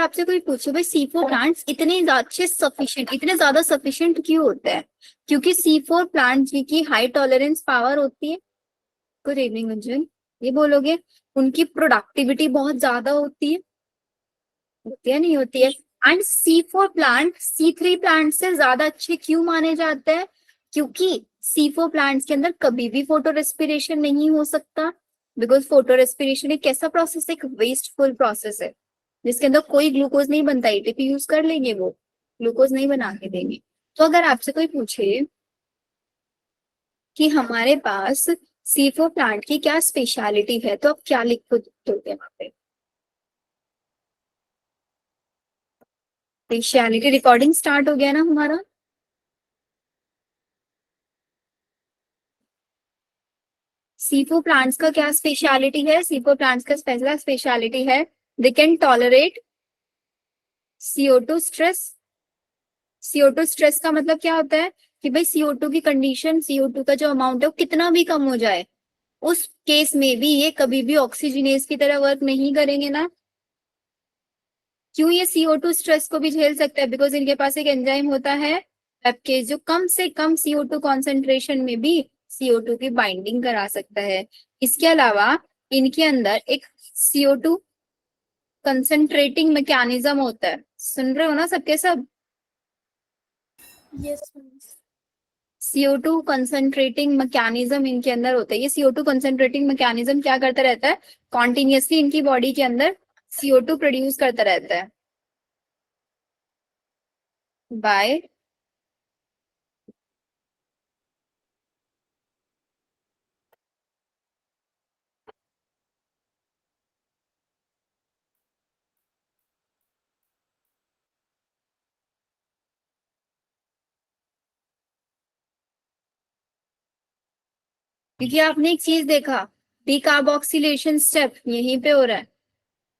आपसे कोई पूछे भाई C4 प्लांट्स इतने इतने ज्यादा सफिशिएंट क्यों होते हैं? क्योंकि C4 प्लांट्स की हाई टॉलरेंस पावर होती है। गुड इवनिंग अंजुन, ये बोलोगे? उनकी प्रोडक्टिविटी बहुत ज्यादा होती है नहीं होती है? And C4 plant C3 plant से ज्यादा अच्छे क्यों माने जाते हैं? क्योंकि C4 प्लांट्स के अंदर कभी भी फोटो रेस्पिरेशन नहीं हो सकता, बिकॉज फोटो रेस्पिरेशन एक कैसा प्रोसेस है? एक वेस्टफुल प्रोसेस है जिसके अंदर कोई ग्लूकोज नहीं बनता। एटीपी यूज कर लेंगे, वो ग्लूकोज नहीं बना के देंगे। तो अगर आपसे कोई पूछे कि हमारे पास C4 प्लांट की क्या स्पेशलिटी है, तो आप क्या लिख दोगे वहां पे? स्पेशलिटी रिकॉर्डिंग स्टार्ट हो गया ना हमारा? C4 प्लांट्स का क्या स्पेशलिटी है? C4 प्लांट्स का स्पेशलिटी है they can tolerate CO2 stress. CO2 stress का मतलब क्या होता है कि भाई CO2 की कंडीशन, CO2 का जो अमाउंट है वो कितना भी कम हो जाए, उस केस में भी ये कभी भी ऑक्सीजनेज की तरह वर्क नहीं करेंगे ना। क्यों ये CO2 स्ट्रेस को भी झेल सकता है? बिकॉज इनके पास एक एंजाइम होता है पेप्केज, जो कम से कम CO2 कॉन्सेंट्रेशन में भी CO2 की बाइंडिंग करा सकता है। इसके अलावा इनके अंदर एक CO2 कंसेंट्रेटिंग मैकेनिज्म होता है। सुन रहे हो ना सबके सब? यस। CO2 कंसेंट्रेटिंग मैकेनिज्म इनके अंदर होता है। ये CO2 कंसेंट्रेटिंग मैकेनिज्म क्या करता रहता है? कॉन्टिन्यूसली इनकी बॉडी के अंदर CO2 प्रोड्यूस करता रहता है बाय क्योंकि आपने एक चीज देखा, डिकार्बोक्सिलेशन स्टेप यहीं पे हो रहा है।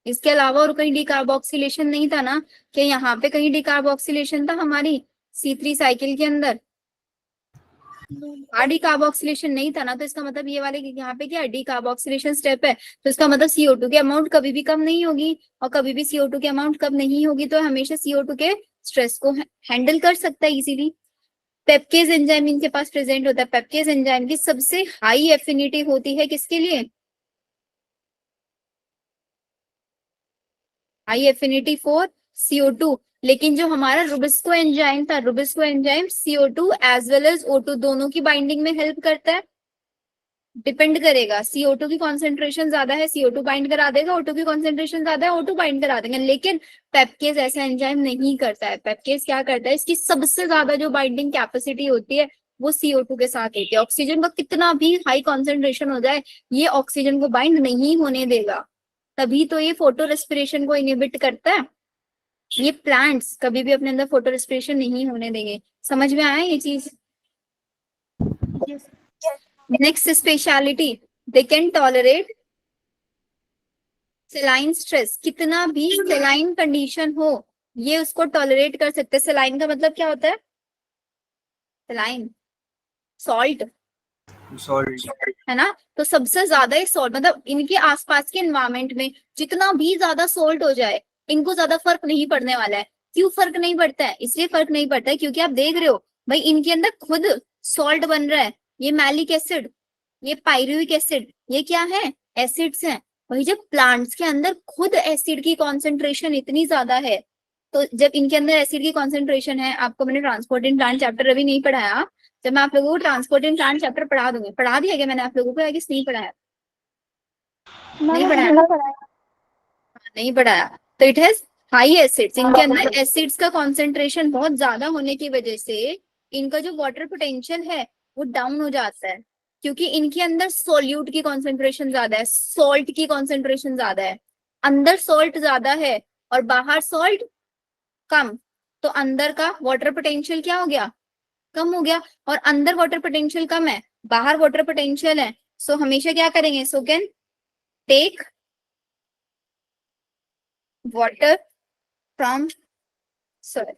इसके अलावा और कहीं डिकार्बोक्सिलेशन नहीं था ना? कि यहाँ पे कहीं डिकार्बोक्सिलेशन था हमारी C3 साइकिल के अंदर? डिकार्बोक्सिलेशन नहीं था ना? तो इसका मतलब ये वाले यहाँ पे क्या डिकार्बोक्सिलेशन स्टेप है, तो इसका मतलब CO2 की अमाउंट कभी भी कम नहीं होगी। और कभी भी CO2 की अमाउंट कम नहीं होगी तो हमेशा CO2 के स्ट्रेस को हैंडल कर सकता है इजीली। पेप्केज एंजाइम इनके पास प्रेजेंट होता है। पेप्केज एंजाइम की सबसे हाई एफिनिटी होती है किसके लिए? High affinity for CO2। लेकिन जो हमारा रुबिस्को एंजाइम था, rubisco enzyme CO2 as well as O2 दोनों की बाइंडिंग में हेल्प करता है। डिपेंड करेगा, CO2 की कॉन्सेंट्रेशन ज्यादा है CO2 बाइंड करा देगा, O2 की कॉन्सेंट्रेशन ज्यादा है O2 बाइंड करा देंगे। लेकिन पेप्केज ऐसा एंजाइम नहीं करता है। पेप्केज क्या करता है? इसकी सबसे ज्यादा जो बाइंडिंग कैपेसिटी होती है वो CO2 के साथ होती है। ऑक्सीजन का कितना भी हाई कॉन्सेंट्रेशन हो जाए, ये ऑक्सीजन को बाइंड नहीं होने देगा। तभी तो ये फोटो रेस्पिरेशन को इनहिबिट करता है। ये प्लांट्स कभी भी अपने अंदर फोटो रेस्पिरेशन नहीं होने देंगे। समझ में आया ये चीज? Next speciality, they can tolerate सेलाइन stress. कितना भी सेलाइन कंडीशन हो ये उसको टॉलरेट कर सकते हैं। सेलाइन का मतलब क्या होता है? सेलाइन सॉल्ट है ना? तो सबसे ज्यादा एक सॉल्ट मतलब इनके आसपास के एनवायरमेंट में जितना भी ज्यादा सॉल्ट हो जाए इनको ज्यादा फर्क नहीं पड़ने वाला है। क्यों फर्क नहीं पड़ता है? इसलिए फर्क नहीं पड़ता है क्योंकि आप देख रहे हो भाई इनके अंदर खुद सॉल्ट बन रहा है। ये मैलिक एसिड, ये पायरुविक एसिड, ये क्या है? एसिड्स हैं। वही जब प्लांट्स के अंदर खुद एसिड की कॉन्सेंट्रेशन इतनी ज्यादा है, तो जब इनके अंदर एसिड की कॉन्सेंट्रेशन है, आपको मैंने ट्रांसपोर्टिंग प्लांट चैप्टर अभी नहीं पढ़ाया, जब मैं आप लोगों को ट्रांसपोर्टिंग प्लांट चैप्टर पढ़ा दूंगी। पढ़ा दिया क्या मैंने आप लोगों को या किस नहीं पढ़ाया? नहीं पढ़ाया? नहीं पढ़ाया। तो इट हैज हाई एसिड्स। इनके अंदर एसिड्स का कॉन्सेंट्रेशन बहुत ज्यादा होने की वजह से इनका जो वाटर पोटेंशियल है वो डाउन हो जाता है। क्योंकि इनके अंदर सोल्यूट की कॉन्सेंट्रेशन ज्यादा है, सॉल्ट की कॉन्सेंट्रेशन ज्यादा है। अंदर सॉल्ट ज्यादा है और बाहर सॉल्ट कम, तो अंदर का वाटर पोटेंशियल क्या हो गया? कम हो गया। और अंदर वाटर पोटेंशियल कम है, बाहर वाटर पोटेंशियल है, सो हमेशा क्या करेंगे? So can take water from soil.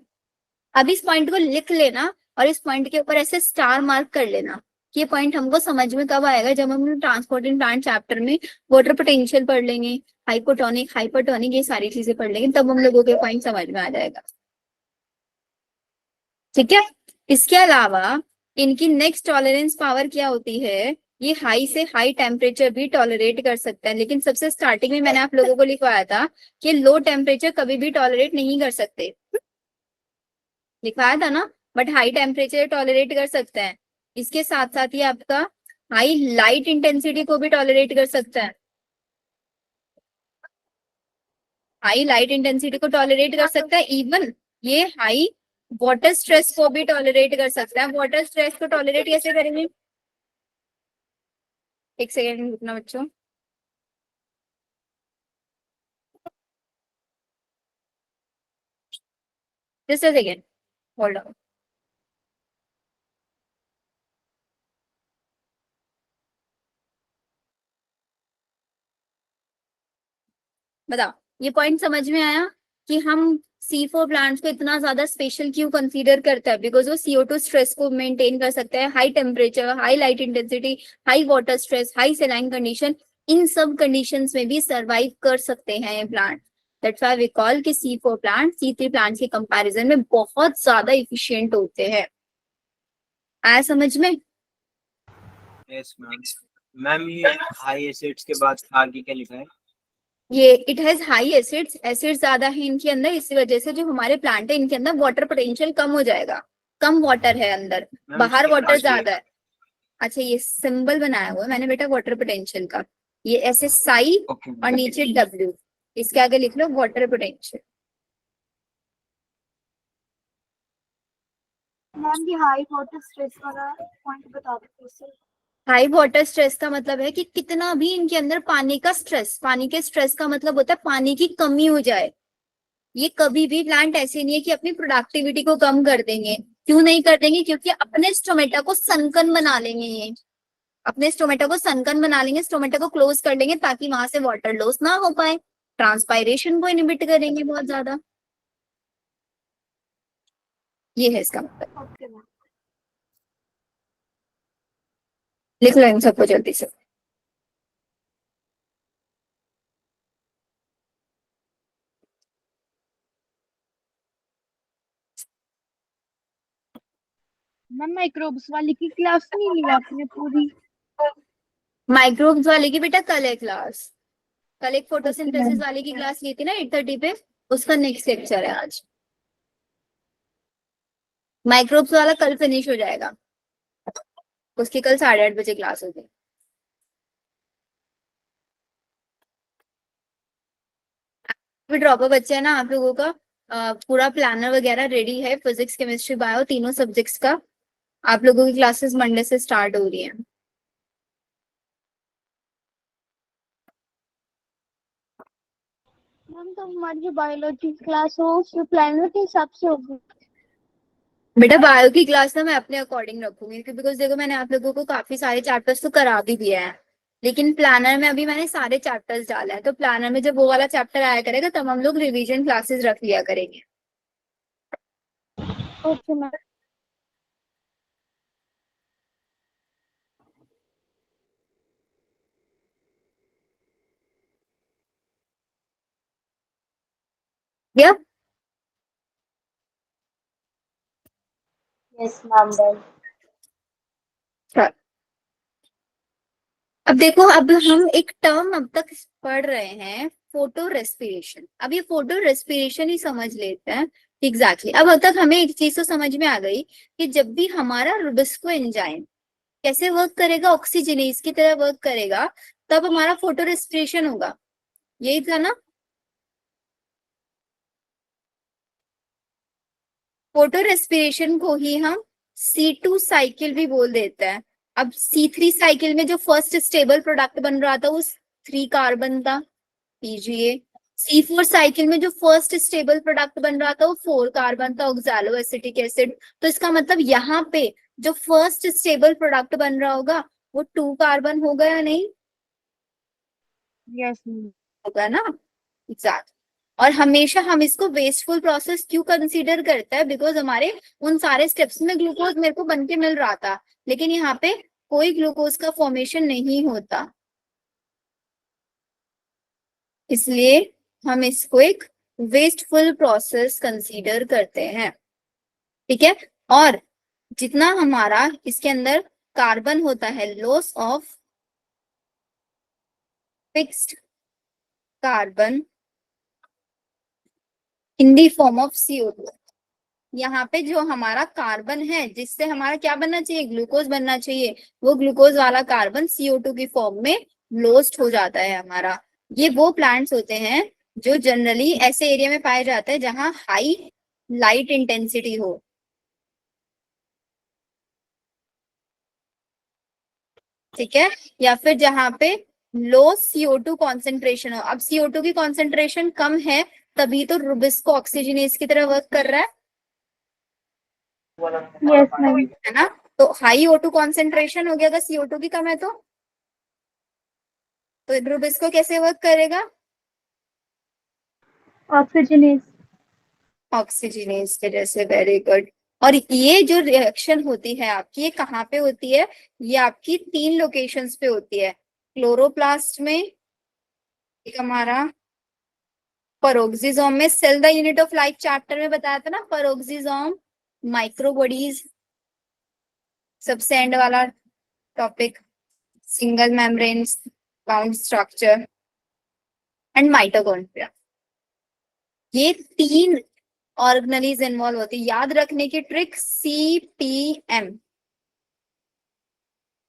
अब इस पॉइंट को लिख लेना और इस पॉइंट के ऊपर ऐसे स्टार मार्क कर लेना। ये पॉइंट हमको समझ में कब आएगा? जब हम ट्रांसपोर्टिंग प्लांट चैप्टर में वाटर पोटेंशियल पढ़ लेंगे, हाइपोटोनिक, हाइपरटोनिक, ये सारी चीजें पढ़ लेंगे तब हम लोगों के पॉइंट समझ में आ जाएगा। ठीक है। इसके अलावा इनकी नेक्स्ट टॉलरेंस पावर क्या होती है, ये हाई से हाई टेम्परेचर भी टॉलरेट कर सकता है, लेकिन सबसे स्टार्टिंग में मैंने आप लोगों को लिखवाया था कि लो टेम्परेचर कभी भी टॉलरेट नहीं कर सकते, लिखवाया था ना। बट हाई टेम्परेचर टॉलरेट कर सकते हैं। इसके साथ साथ ये आपका हाई लाइट इंटेंसिटी को भी टॉलरेट कर सकता है, हाई लाइट इंटेंसिटी को टॉलरेट कर सकता है। इवन ये हाई वाटर स्ट्रेस को भी टॉलरेट कर सकता है। वाटर स्ट्रेस को टॉलरेट कैसे करेंगे, एक सेकेंड रुकना बच्चों। Just a second, hold on. बताओ, ये पॉइंट समझ में आया कि हम C4 प्लांट्स को इतना ज्यादा स्पेशल क्यों कंसीडर करता है? बिकॉज वो CO2 स्ट्रेस को मेंटेन कर सकता है, high temperature, high light intensity, high water stress, high saline condition, इन सब कंडीशंस में भी सरवाइव कर सकते हैं ये plant. That's why we call कि C4 प्लांट C3 प्लांट्स के कंपैरिजन में बहुत ज्यादा इफिशिएंट होते हैं। आया समझ में? Yes ma'am. मैम ये हाई एसिड्स के बाद आगे क्या लिखा है? ये it has high acids, acid ज्यादा है इनके अंदर, इसी वजह से जो हमारे प्लांट है इनके अंदर वाटर पोटेंशियल कम हो जाएगा, कम वाटर है अंदर, बाहर वाटर ज्यादा है। अच्छा, ये सिंबल बनाया हुआ है मैंने बेटा वाटर पोटेंशियल का, ये ऐसे साई और नीचे W, इसके आगे लिख लो वाटर पोटेंशियल। मैम ये हाई वाटर स्ट्रेस वाला पॉइंट बता दो। हाई वाटर स्ट्रेस का मतलब है कि कितना भी इनके अंदर पानी का स्ट्रेस, पानी के स्ट्रेस का मतलब होता है पानी की कमी हो जाए। ये कभी भी प्लांट ऐसे नहीं है कि अपनी प्रोडक्टिविटी को कम कर देंगे। क्यों नहीं कर देंगे? क्योंकि अपने स्टोमेटा को सनकन बना लेंगे, ये अपने स्टोमेटा को सनकन बना लेंगे, स्टोमेटा को क्लोज कर लेंगे ताकि वहां से वाटर लॉस ना हो पाए, ट्रांसपायरेशन को इनिबिट करेंगे बहुत ज्यादा। ये है इसका मतलब। Okay ma'am. लिख लो इन सबको जल्दी से। मैम माइक्रोब्स वाली की क्लास नहीं ली आपने पूरी? माइक्रोब्स वाले की बेटा कल है क्लास, कल एक फोटोसिंथेसिस मैम। वाले की क्लास ली थी ना 8:30 पे, उसका नेक्स्ट लेक्चर है आज। माइक्रोब्स वाला कल फिनिश हो जाएगा, उसकी कल 8:30 बजे क्लास होगी। भी ड्रॉपर बच्चे है ना आप लोगों का, पूरा प्लानर वगैरह रेडी है, फिजिक्स केमिस्ट्री बायो तीनों सब्जेक्ट्स का। आप लोगों की क्लासेस मंडे से स्टार्ट हो रही हैं। मैम तो हमारी जो बायोलॉजी क्लास हो उसमें प्लानर के हिसाब से होगी? बेटा बायो की क्लास ना मैं अपने अकॉर्डिंग रखूंगी, क्योंकि बिकॉज देखो मैंने आप लोगों को काफी सारे चैप्टर्स तो करा भी दिया है, लेकिन प्लानर में अभी मैंने सारे चैप्टर्स डाला है, तो प्लानर में जब वो वाला चैप्टर आया करेगा तब हम लोग रिवीजन क्लासेस रख लिया करेंगे। Okay ma'am. या यस मैम। अब देखो, अब हम एक टर्म अब तक पढ़ रहे हैं फोटो रेस्पिरेशन, अब ये फोटो रेस्पिरेशन ही समझ लेते हैं एग्जैक्टली। अब तक हमें एक चीज तो समझ में आ गई कि जब भी हमारा रुबिस्को एंजाइम कैसे वर्क करेगा, ऑक्सीजनेज की तरह वर्क करेगा, तब हमारा फोटो रेस्पिरेशन होगा, यही था ना। फोटो रेस्पिरेशन को ही हम C2 साइकिल भी बोल देते हैं। अब C3 साइकिल में जो फर्स्ट स्टेबल प्रोडक्ट बन रहा था वो 3 कार्बन था, पीजीए। C4 साइकिल में जो फर्स्ट स्टेबल प्रोडक्ट बन रहा था वो 4 कार्बन था, ऑक्सैलो एसिटिक एसिड। तो इसका मतलब यहाँ पे जो फर्स्ट स्टेबल प्रोडक्ट बन रहा होगा वो 2 कार्बन होगा या नहीं यस होगा ना, एग्जैक्ट। और हमेशा हम इसको वेस्टफुल प्रोसेस क्यों कंसीडर करते हैं? बिकॉज हमारे उन सारे स्टेप्स में ग्लूकोज मेरे को बन के मिल रहा था, लेकिन यहाँ पे कोई ग्लूकोज का फॉर्मेशन नहीं होता। इसलिए हम इसको एक वेस्टफुल प्रोसेस कंसीडर करते हैं। ठीक है, और जितना हमारा इसके अंदर कार्बन होता है, loss of fixed carbon in the form of CO2। यहाँ पे जो हमारा कार्बन है, जिससे हमारा क्या बनना चाहिए, ग्लूकोज बनना चाहिए, वो ग्लूकोज वाला कार्बन CO2 की फॉर्म में लॉस्ट हो जाता है हमारा। ये वो प्लांट्स होते हैं जो जनरली ऐसे एरिया में पाए जाते हैं जहां हाई लाइट इंटेंसिटी हो। ठीक है, या फिर जहां पे लो CO2 कॉन्सेंट्रेशन हो। अब CO2 की कॉन्सेंट्रेशन कम है, तभी तो रुबिस्को ऑक्सीजनेज की तरह वर्क कर रहा है यस मैम। है ना। तो हाई O2 कॉन्सेंट्रेशन हो गया अगर CO2 की कम है तो रुबिस्को कैसे वर्क करेगा, ऑक्सीजनेज। ऑक्सीजनेज के जैसे। Very good. और ये जो रिएक्शन होती है आपकी, ये कहाँ पे होती है, ये आपकी 3 लोकेशंस पे होती है। क्लोरोप्लास्ट में, एक हमारा परोक्सिजोम में, cell the unit of life chapter में बताया था ना, परोक्सिजोम, माइक्रोबॉडीज, सबसे एंड वाला topic, single membrane bound structure and mitochondria. ये 3 ऑर्गेनेलीज इन्वॉल्व होती है। याद रखने की ट्रिक, CPM।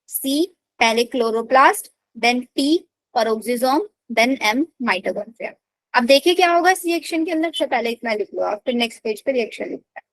C पहले chloroplast, then P peroxisome, then M mitochondria. अब देखिए क्या होगा इस रिएक्शन के अंदर। पहले इतना लिख लो आप, फिर नेक्स्ट पेज पे रिएक्शन लिखना है।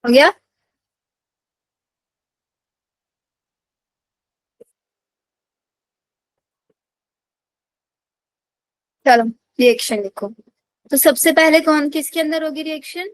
हो गया। चलो रिएक्शन लिखो। तो सबसे पहले कौन किसके अंदर होगी reaction,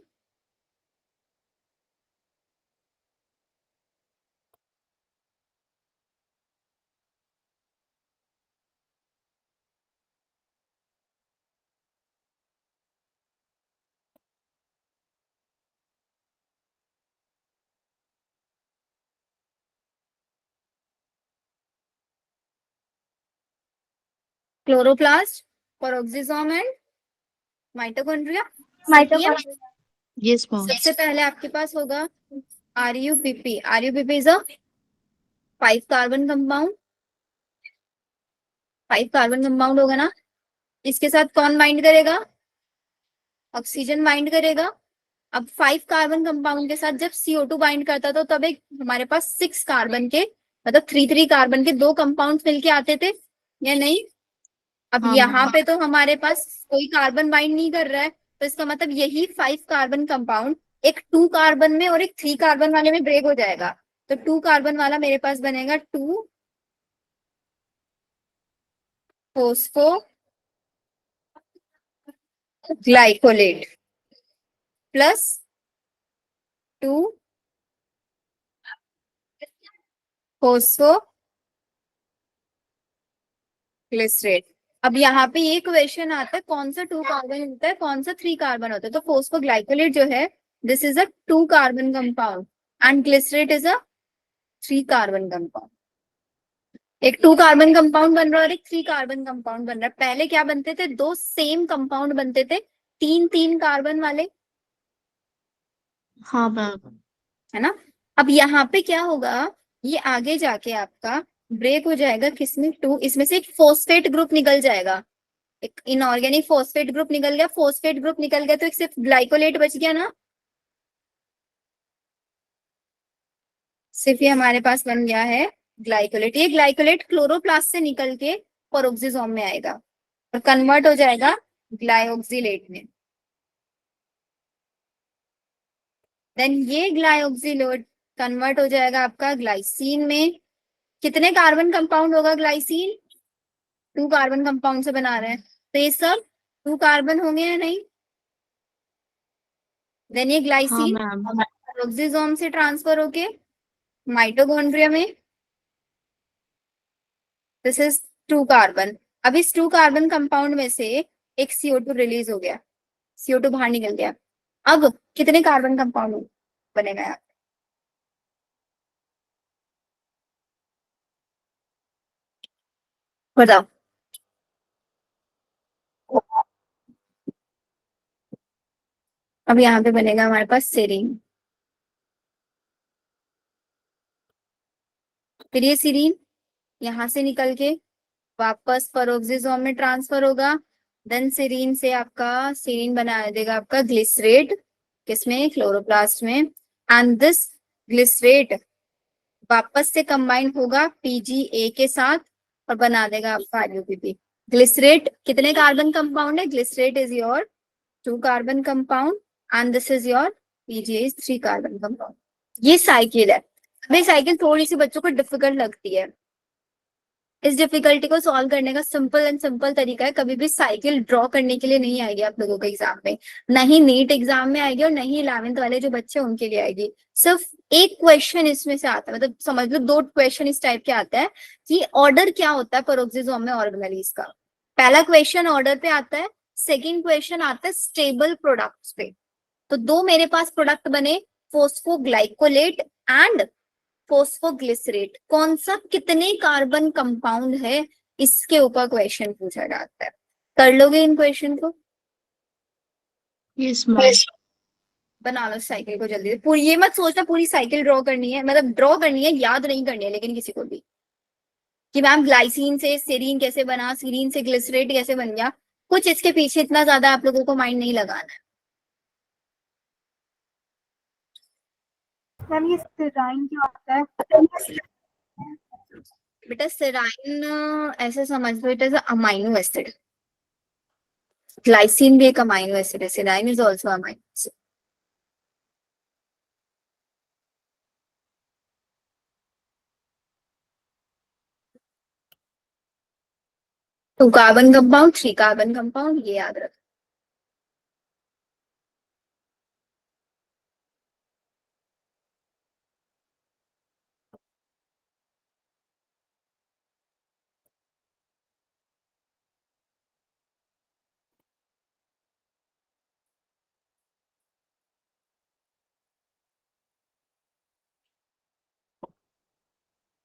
chloroplast, peroxisome and mitochondria. Mitochondria. Yes, ma'am. सबसे पहले आपके पास होगा RUPP। RUPP is a 5 carbon compound. 5 carbon compound होगा ना, इसके साथ कौन बाइंड करेगा, ऑक्सीजन बाइंड करेगा। अब 5 कार्बन कंपाउंड के साथ जब CO2 बाइंड करता था, तब एक हमारे पास 6 कार्बन के, मतलब 3 कार्बन के 2 कंपाउंड मिलके आते थे या नहीं। अब हाँ, यहाँ हाँ। पे तो हमारे पास कोई कार्बन बाइंड नहीं कर रहा है, तो इसका मतलब यही 5 कार्बन कंपाउंड एक 2 कार्बन में और एक 3 कार्बन वाले में ब्रेक हो जाएगा। तो 2 कार्बन वाला मेरे पास बनेगा 2 phospho glycolate plus 2 phospho glycerate. अब यहाँ पे ये क्वेश्चन आता है कौन सा 2 कार्बन होता है, कौन सा 3 कार्बन होता है। तो फोस्फोग्लाइकोलेट जो है, this is a 2 carbon compound and glycerate is a 3 carbon compound. एक 2 कार्बन कंपाउंड बन रहा है और एक 3 कार्बन कंपाउंड बन रहा है। पहले क्या बनते थे, 2 सेम कंपाउंड बनते थे 3 कार्बन वाले, हाँ, मैम। है ना। अब यहाँ पे क्या होगा, ये आगे जाके आपका ब्रेक हो जाएगा किसमें, 2, इसमें से एक फोस्फेट ग्रुप निकल जाएगा, एक इनऑर्गेनिक फोस्फेट ग्रुप निकल गया। फोस्फेट ग्रुप निकल गया तो एक सिर्फ ग्लाइकोलेट बच गया ना। सिर्फ ये हमारे पास बन गया है ग्लाइकोलेट। ये ग्लाइकोलेट क्लोरोप्लास्ट से निकल के पेरोक्सिसोम में आएगा और कन्वर्ट हो जाएगा ग्लाइओक्सिलेट में। देन ये ग्लाइओक्सिलेट कन्वर्ट हो जाएगा आपका ग्लाइसिन में। कितने कार्बन कंपाउंड होगा ग्लाइसिन? 2 कार्बन कंपाउंड से बना रहे हैं, तो ये सब 2 कार्बन होंगे या नहीं? देन ये हाँ ग्लाइसिन मैम। पेरोक्सिसोम से ट्रांसफर होके माइटोकॉन्ड्रिया में। This is 2 carbon. अब इस 2 कार्बन कंपाउंड में से एक CO2 रिलीज हो गया, CO2 बाहर निकल गया। अब कितने कार्बन कंपाउंड बनेगा यहाँ? बताओ। अब यहाँ पे बनेगा हमारे पास सेरीन। फिर ये सीरीन यहाँ से निकल के वापस पेरोक्सिसोम में ट्रांसफर होगा। देन सेरीन से आपका सेरीन बना देगा आपका ग्लिसरेट, किसमें? क्लोरोप्लास्ट में। एंड दिस ग्लिसरेट वापस से कंबाइन होगा PgA के साथ और बना देगा आपका RUPP। ग्लिसरेट कितने कार्बन कंपाउंड है? Glycerate is your 2 carbon compound and this is your PgA is 3 carbon compound. ये साइकिल है। अब ये साइकिल थोड़ी सी बच्चों को डिफिकल्ट लगती है। इस डिफिकल्टी को सॉल्व करने का सिंपल एंड सिंपल तरीका है, कभी भी साइकिल ड्रॉ करने के लिए नहीं आएगी आप लोगों के एग्जाम में, ना ही नीट एग्जाम में आएगी और ना ही 11th वाले जो बच्चे उनके लिए आएगी। सिर्फ एक क्वेश्चन इसमें से आता है, मतलब समझ लो 2 क्वेश्चन इस टाइप के आता है कि ऑर्डर क्या होता है पेरोक्सिसोम में ऑर्गेनेलीज का। पहला क्वेश्चन ऑर्डर पे आता है, सेकेंड क्वेश्चन आता है स्टेबल प्रोडक्ट्स पे। तो 2 मेरे पास प्रोडक्ट बने, फोस्फोग्लाइकोलेट एंड फोस्फोग्लिसरेट। कौन सा कितने कार्बन कंपाउंड है, इसके ऊपर क्वेश्चन पूछा जाता है। कर लोगे इन क्वेश्चन को? Yes ma'am. बना लो साइकिल को जल्दी। पूरी ये मत सोचना पूरी साइकिल ड्रॉ करनी है, मतलब ड्रॉ करनी है, याद नहीं करनी है लेकिन किसी को भी कि मैम ग्लाइसिन से सेरीन कैसे बना, सीरीन से ग्लिसरेट कैसे बन गया। कुछ इसके पीछे इतना ज्यादा आप लोगों को माइंड नहीं लगाना है। मैम ये स्टेराइन क्या होता है? बेटा सेराइन ऐसे समझ लो it is amino acid. Glycine भी एक अमाइनो एसिड है, serine is also amino acid. Two carbon compound, 3 carbon compound, ये याद रख।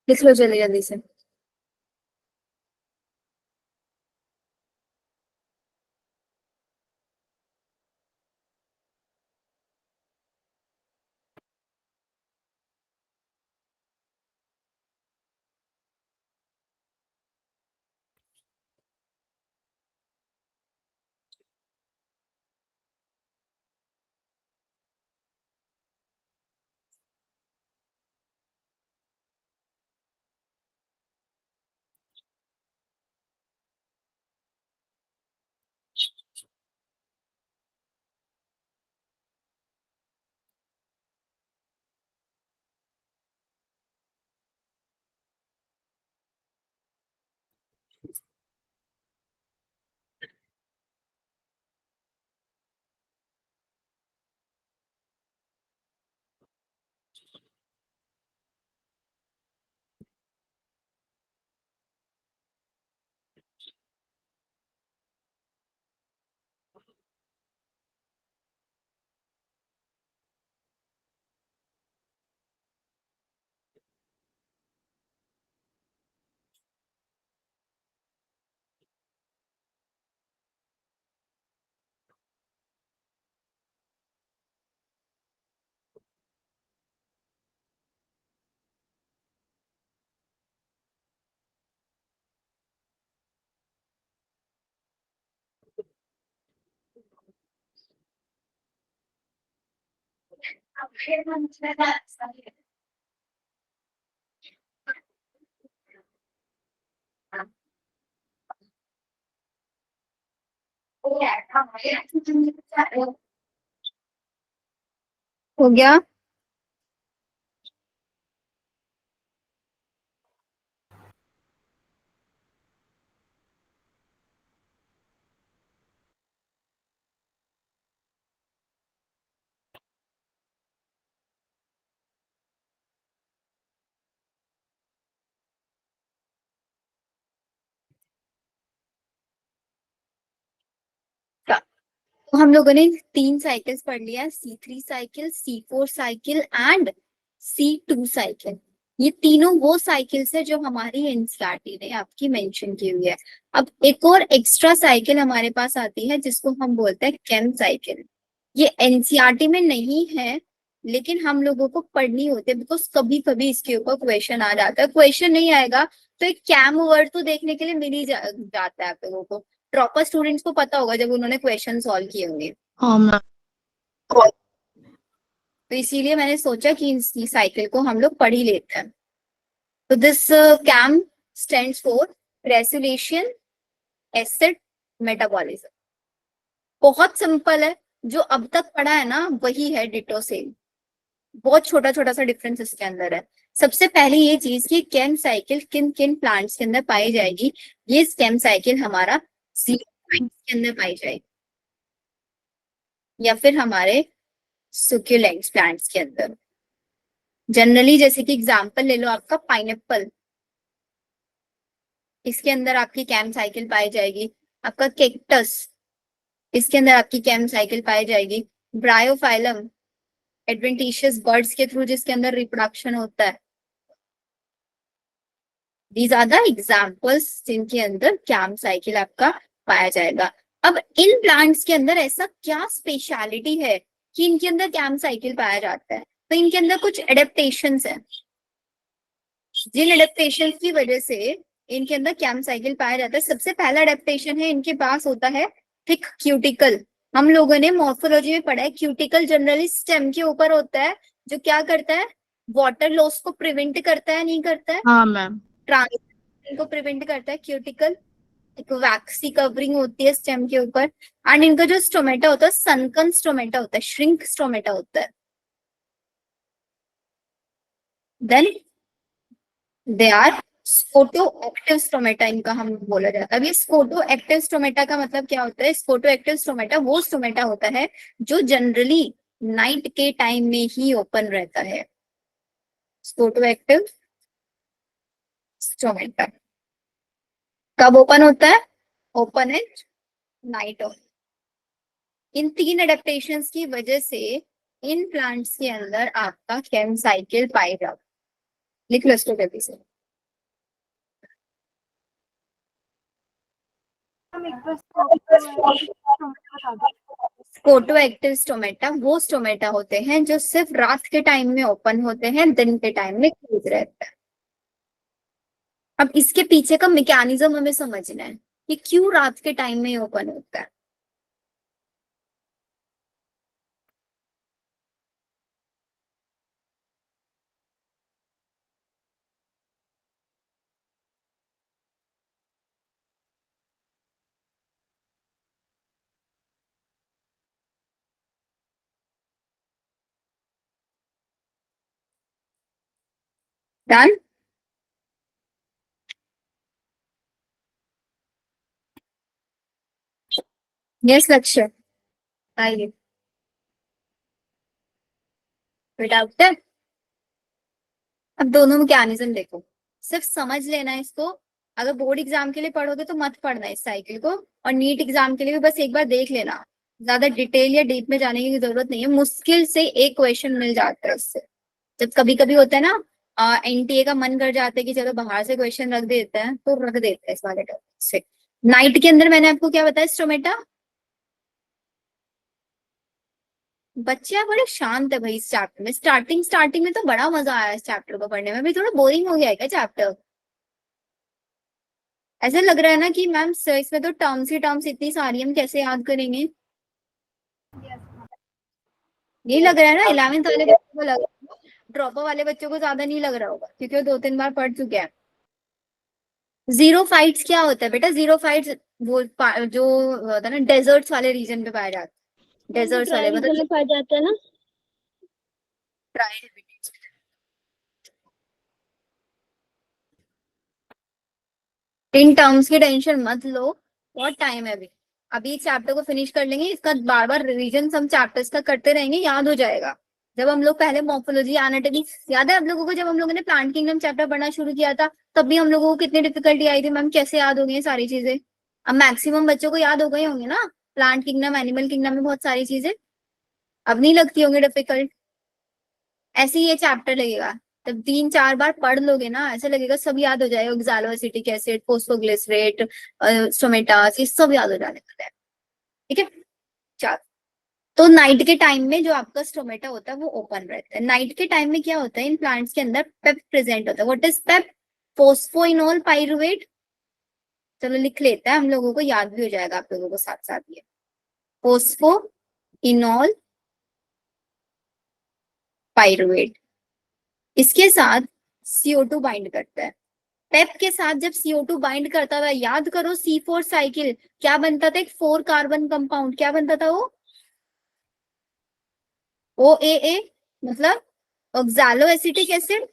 लिख लो जल्दी जल्दी से। हो गया? तो हम लोगों ने 3 साइकिल्स पढ़ लिया, C3 cycle, C4 cycle and C2 cycle. ये तीनों वो साइकिल्स है जो हमारी एनसीईआरटी ने आपकी मेंशन की हुई है। अब एक और एक्स्ट्रा साइकिल हमारे पास आती है जिसको हम बोलते हैं केम साइकिल। ये एनसीईआरटी में नहीं है लेकिन हम लोगों को पढ़नी होती है बिकॉज कभी कभी इसके ऊपर क्वेश्चन आ जाता है। क्वेश्चन नहीं आएगा तो एक कैम वर्ड तो देखने के लिए मिल ही जाता है आप लोगों को। प्रॉपर स्टूडेंट्स को पता होगा जब उन्होंने क्वेश्चन सॉल्व किए होंगे। हाँ मैम। तो इसीलिए मैंने सोचा कि इस साइकिल को हम लोग पढ़ ही लेते हैं। तो this CAM stands for crassulacean acid metabolism. बहुत सिंपल है, जो अब तक पढ़ा है ना वही है डिटो सेम। बहुत छोटा छोटा सा डिफरेंस इसके अंदर है। सबसे पहले ये चीज कि केम साइकिल किन किन प्लांट्स के अंदर पाई जाएगी। ये केम साइकिल हमारा के अंदर पाई जाएगी या फिर हमारे सुक्यूलेंट्स प्लांट्स के अंदर। जनरली जैसे कि एग्जांपल ले लो आपका पाइनएप्पल, इसके अंदर आपकी कैम साइकिल पाई जाएगी। आपका केक्टस, इसके अंदर आपकी कैम साइकिल पाई जाएगी। ब्रायोफाइलम, एडवेंटिशियस बर्ड्स के थ्रू जिसके अंदर रिप्रोडक्शन होता है। दीज आर द एग्जाम्पल्स जिनके अंदर कैम साइकिल आपका पाया जाएगा। अब इन प्लांट्स के अंदर ऐसा क्या स्पेशलिटी है कि इनके अंदर कैम साइकिल पाया जाता है? तो इनके अंदर कुछ एडेप्टेशंस है, जिन एडेप्टेशन की वजह से इनके अंदर कैम साइकिल पाया जाता है। सबसे पहला एडेप्टेशन है, इनके पास होता है थिक क्यूटिकल। हम लोगों ने मॉर्फोलॉजी में पढ़ा है क्यूटिकल जनरली स्टेम के ऊपर होता है, जो क्या करता है, वाटर लॉस को प्रिवेंट करता है, नहीं करता है? हाँ मैम। ट्रांसमिशन को प्रिवेंट करता है क्यूटिकल। एक वैक्सी कवरिंग होती है स्टेम के ऊपर। एंड इनका जो स्टोमेटा होता है सनकन स्टोमेटा होता है, श्रिंक स्टोमेटा होता है। Then they are scoto active stomata, इनका हम बोला जाता है। अब ये स्कोटो एक्टिव स्टोमेटा का मतलब क्या होता है? स्कोटो एक्टिव स्टोमेटा वो स्टोमेटा होता है जो जनरली नाइट के टाइम में ही ओपन रहता है। स्कोटो एक्टिव स्टोमेटा कब ओपन होता है? Open at night. In 3 adaptations की वजह से इन प्लांट्स के अंदर आपका केम साइकिल पाई जाता है। लिख लो इसको जल्दी से। फोटो एक्टिव स्टोमेटा वो स्टोमेटा होते हैं जो सिर्फ रात के टाइम में ओपन होते हैं, दिन के टाइम में क्लोज रहते हैं। अब इसके पीछे का मैकेनिज्म हमें समझना है कि क्यों रात के टाइम में ओपन होता है। डन? यस लक्ष्य, आइए। कोई डाउट है? अब दोनों मैकेनिज्म देखो, सिर्फ समझ लेना है इसको। अगर बोर्ड एग्जाम के लिए पढ़ोगे तो मत पढ़ना इस साइकिल को, और नीट एग्जाम के लिए भी बस एक बार देख लेना। ज्यादा डिटेल या डीप में जाने की जरूरत नहीं है, मुश्किल से एक क्वेश्चन मिल जाता है इससे। जब कभी कभी होता है ना एनटीए का मन कर जाता है कि चलो बाहर से क्वेश्चन रख देते हैं, तो रख देते हैं इस वाले टॉपिक से। नाइट के अंदर मैंने आपको क्या बताया स्टोमेटा? बच्चे आप बड़े शांत है भाई इस चैप्टर में। स्टार्टिंग में तो बड़ा मजा आया इस चैप्टर को पढ़ने में, अभी थोड़ा बोरिंग हो गया है क्या चैप्टर? ऐसा लग रहा है ना कि मैम इसमें तो टर्म्स ही टर्म्स इतनी सारी, हम कैसे याद करेंगे? यही लग रहा है ना? 11th वाले बच्चों को लग रहा है, ड्रॉपर वाले बच्चों को ज्यादा नहीं लग रहा होगा क्योंकि वो 2-3 बार पढ़ चुके हैं। जीरो फाइट्स क्या होता है बेटा? जीरो फाइट्स वो जो होता है ना डेजर्ट्स वाले रीजन पे पाया जाता है, डेजर्ट्स वाले रीजन मतलब में पाया जाता है ना। Dry habitats. इन टर्म्स की टेंशन मत लो, बहुत टाइम है अभी। अभी चैप्टर को फिनिश कर लेंगे, इसका बार बार रिवीजन हम चैप्टर्स का करते रहेंगे, याद हो जाएगा। जब हम लोग पहले मॉर्फोलॉजी एनाटॉमी, याद है आप लोगों को जब हम लोगों ने प्लांट किंगडम चैप्टर पढ़ना शुरू किया था, तब भी हम लोगों को कितनी डिफिकल्टी आई थी, मैम कैसे याद हो गई ये सारी चीजें। अब मैक्सिमम बच्चों को याद हो गई होंगी ना, प्लांट किंगडम एनिमल किंगडम में बहुत सारी चीजें अब नहीं लगती होंगी डिफिकल्ट। ऐसे ही ये चैप्टर लगेगा, तब 3-4 बार पढ़ लोगे ना, ऐसे लगेगा सब याद हो जाएगा, ऑक्सैलोएसिटिक एसिड, फोस्फोग्लिसरेट, स्टोमेटास, ये सब याद हो जाने वाला है। ठीक है, चलो। तो नाइट के टाइम में जो आपका स्टोमेटा होता है वो ओपन रहता है। नाइट के टाइम में क्या होता है, इन प्लांट्स के अंदर पेप प्रेजेंट होता है। What is Pep? Phosphoenol pyruvate. चलो लिख लेते हैं, हम लोगों को याद भी हो जाएगा आप लोगों को साथ साथ। ये फोस्फोइनोल पाइरुवेट, इसके साथ CO2 बाइंड करता है। पेप के साथ जब CO2 बाइंड करता था, याद करो C4 साइकिल क्या बनता था, एक 4 कार्बन कंपाउंड, क्या बनता था वो? OAA, मतलब ऑक्सैलो एसिटिक एसिड।